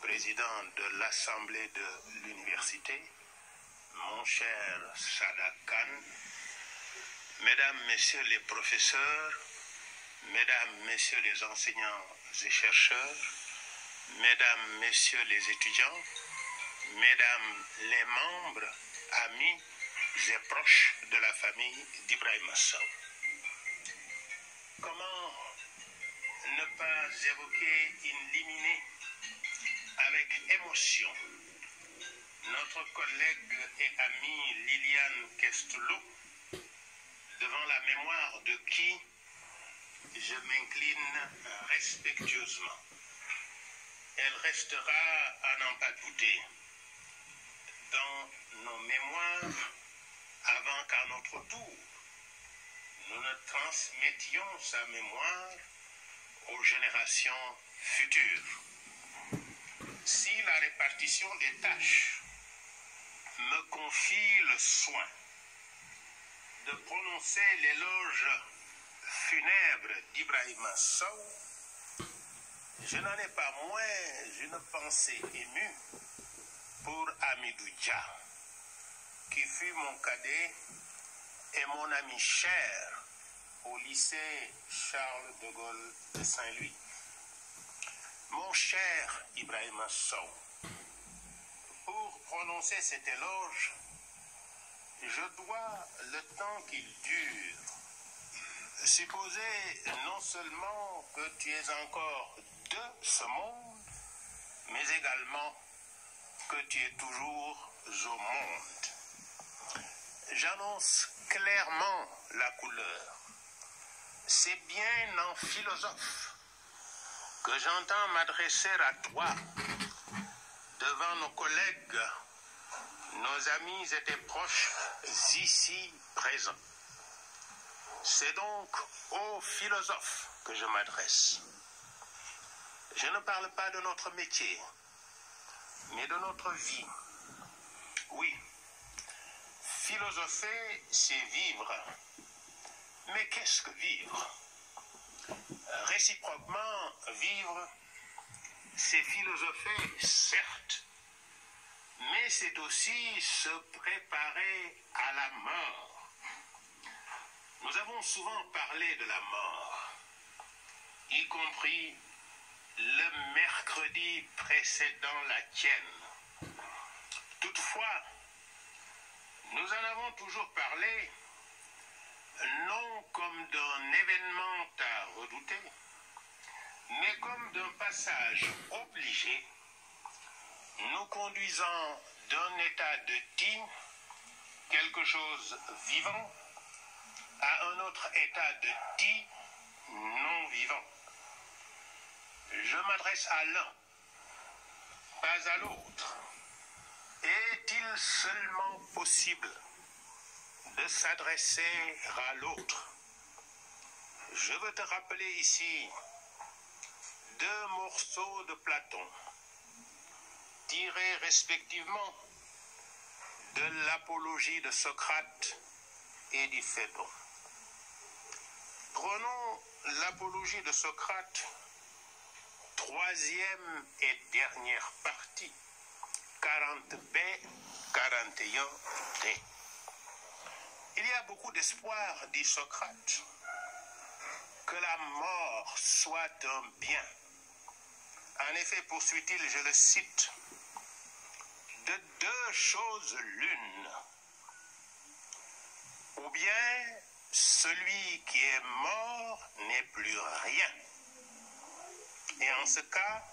président de l'Assemblée de l'université, mon cher Sadak Khan, mesdames, messieurs les professeurs, mesdames, messieurs les enseignants et chercheurs, mesdames, messieurs les étudiants, mesdames les membres, amis et proches de la famille d'Ibrahima Sow. Comment ne pas évoquer in limine avec émotion notre collègue et amie Liliane Kestoulou, devant la mémoire de qui je m'incline respectueusement. Elle restera, à n'en pas douter, dans nos mémoires avant qu'à notre tour, nous ne transmettions sa mémoire aux générations futures. Si la répartition des tâches me confie le soin de prononcer l'éloge funèbre d'Ibrahima Sow, je n'en ai pas moins une pensée émue pour Hamidou Dia, qui fut mon cadet et mon ami cher au lycée Charles de Gaulle de Saint-Louis. Mon cher Ibrahima Sow, pour prononcer cet éloge, je dois le temps qu'il dure supposer non seulement que tu es encore de ce monde, mais également que tu es toujours au monde. J'annonce clairement la couleur. C'est bien en philosophe que j'entends m'adresser à toi devant nos collègues, nos amis et tes proches ici présents. C'est donc aux philosophes que je m'adresse. Je ne parle pas de notre métier, mais de notre vie. Oui, philosopher, c'est vivre. Mais qu'est-ce que vivre? Réciproquement, vivre, c'est philosopher, certes, mais c'est aussi se préparer à la mort. Nous avons souvent parlé de la mort, y compris le mercredi précédant la tienne. Toutefois, nous en avons toujours parlé, non comme d'un événement à redouter, mais comme d'un passage obligé, nous conduisant d'un état de ti, quelque chose vivant, à un autre état de ti non vivant. Je m'adresse à l'un, pas à l'autre. Est-il seulement possible de s'adresser à l'autre? Je veux te rappeler ici 2 morceaux de Platon, tirés respectivement de l'apologie de Socrate et du Phédon. Prenons l'apologie de Socrate, 3e et dernière partie, 40b, 41d. Il y a beaucoup d'espoir, dit Socrate, que la mort soit un bien. En effet, poursuit-il, je le cite, de 2 choses l'une. Ou bien celui qui est mort n'est plus rien. Et en ce cas,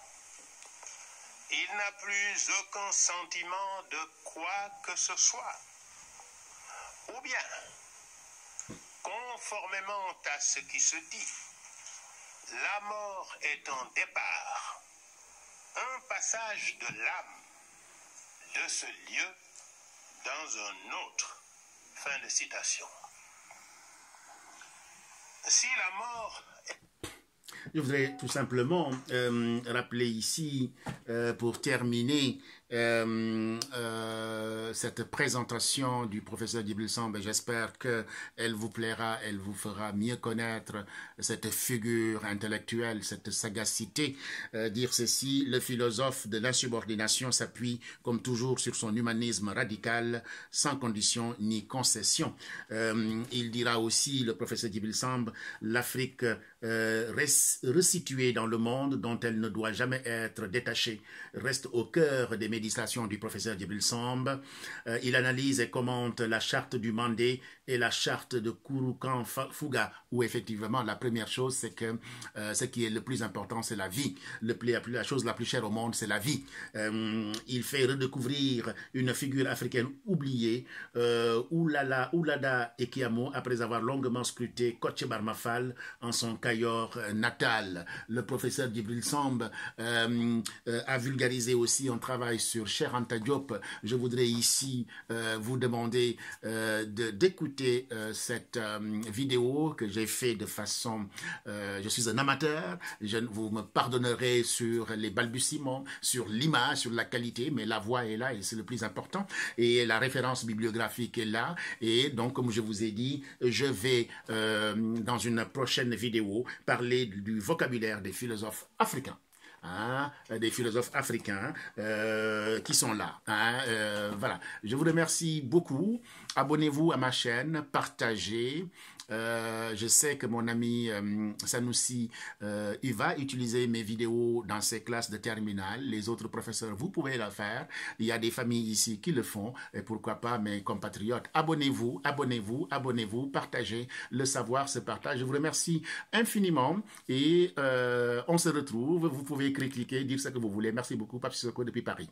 il n'a plus aucun sentiment de quoi que ce soit. Ou bien, conformément à ce qui se dit, la mort est un départ, un passage de l'âme de ce lieu dans un autre. Fin de citation. Si la mort... Je voudrais tout simplement rappeler ici, pour terminer, cette présentation du professeur Djibril Samb, et j'espère qu'elle vous plaira, elle vous fera mieux connaître cette figure intellectuelle, cette sagacité. Dire ceci, le philosophe de l'insubordination s'appuie comme toujours sur son humanisme radical, sans condition ni concession. Il dira aussi, le professeur Djibril Samb, l'Afrique resituée dans le monde dont elle ne doit jamais être détachée reste au cœur des méditations du professeur Djibril Samb. Il analyse et commente la charte du Mandé et la charte de Kouroukan Fouga, où effectivement la première chose c'est que ce qui est le plus important c'est la vie. La chose la plus chère au monde c'est la vie. Il fait redécouvrir une figure africaine oubliée, Oulada Ekiamo, après avoir longuement scruté Koche Barmafal en son cahier d'ailleurs natal, le professeur Djibril Samb, a vulgarisé aussi un travail sur Cheikh Anta Diop. Je voudrais ici vous demander d'écouter cette vidéo que j'ai fait de façon... je suis un amateur, vous me pardonnerez sur les balbutiements, sur l'image, sur la qualité, mais la voix est là et c'est le plus important. Et la référence bibliographique est là. Et donc, comme je vous ai dit, je vais, dans une prochaine vidéo, parler du vocabulaire des philosophes africains. Hein, des philosophes africains qui sont là. Hein, voilà. Je vous remercie beaucoup. Abonnez-vous à ma chaîne, partagez. Je sais que mon ami Sanoussi, il va utiliser mes vidéos dans ses classes de terminale. Les autres professeurs, vous pouvez le faire. Il y a des familles ici qui le font. Et pourquoi pas mes compatriotes. Abonnez-vous, abonnez-vous, abonnez-vous. Partagez. Le savoir se partage. Je vous remercie infiniment. Et on se retrouve. Vous pouvez cliquer, dire ce que vous voulez. Merci beaucoup. Pape Sissoko depuis Paris.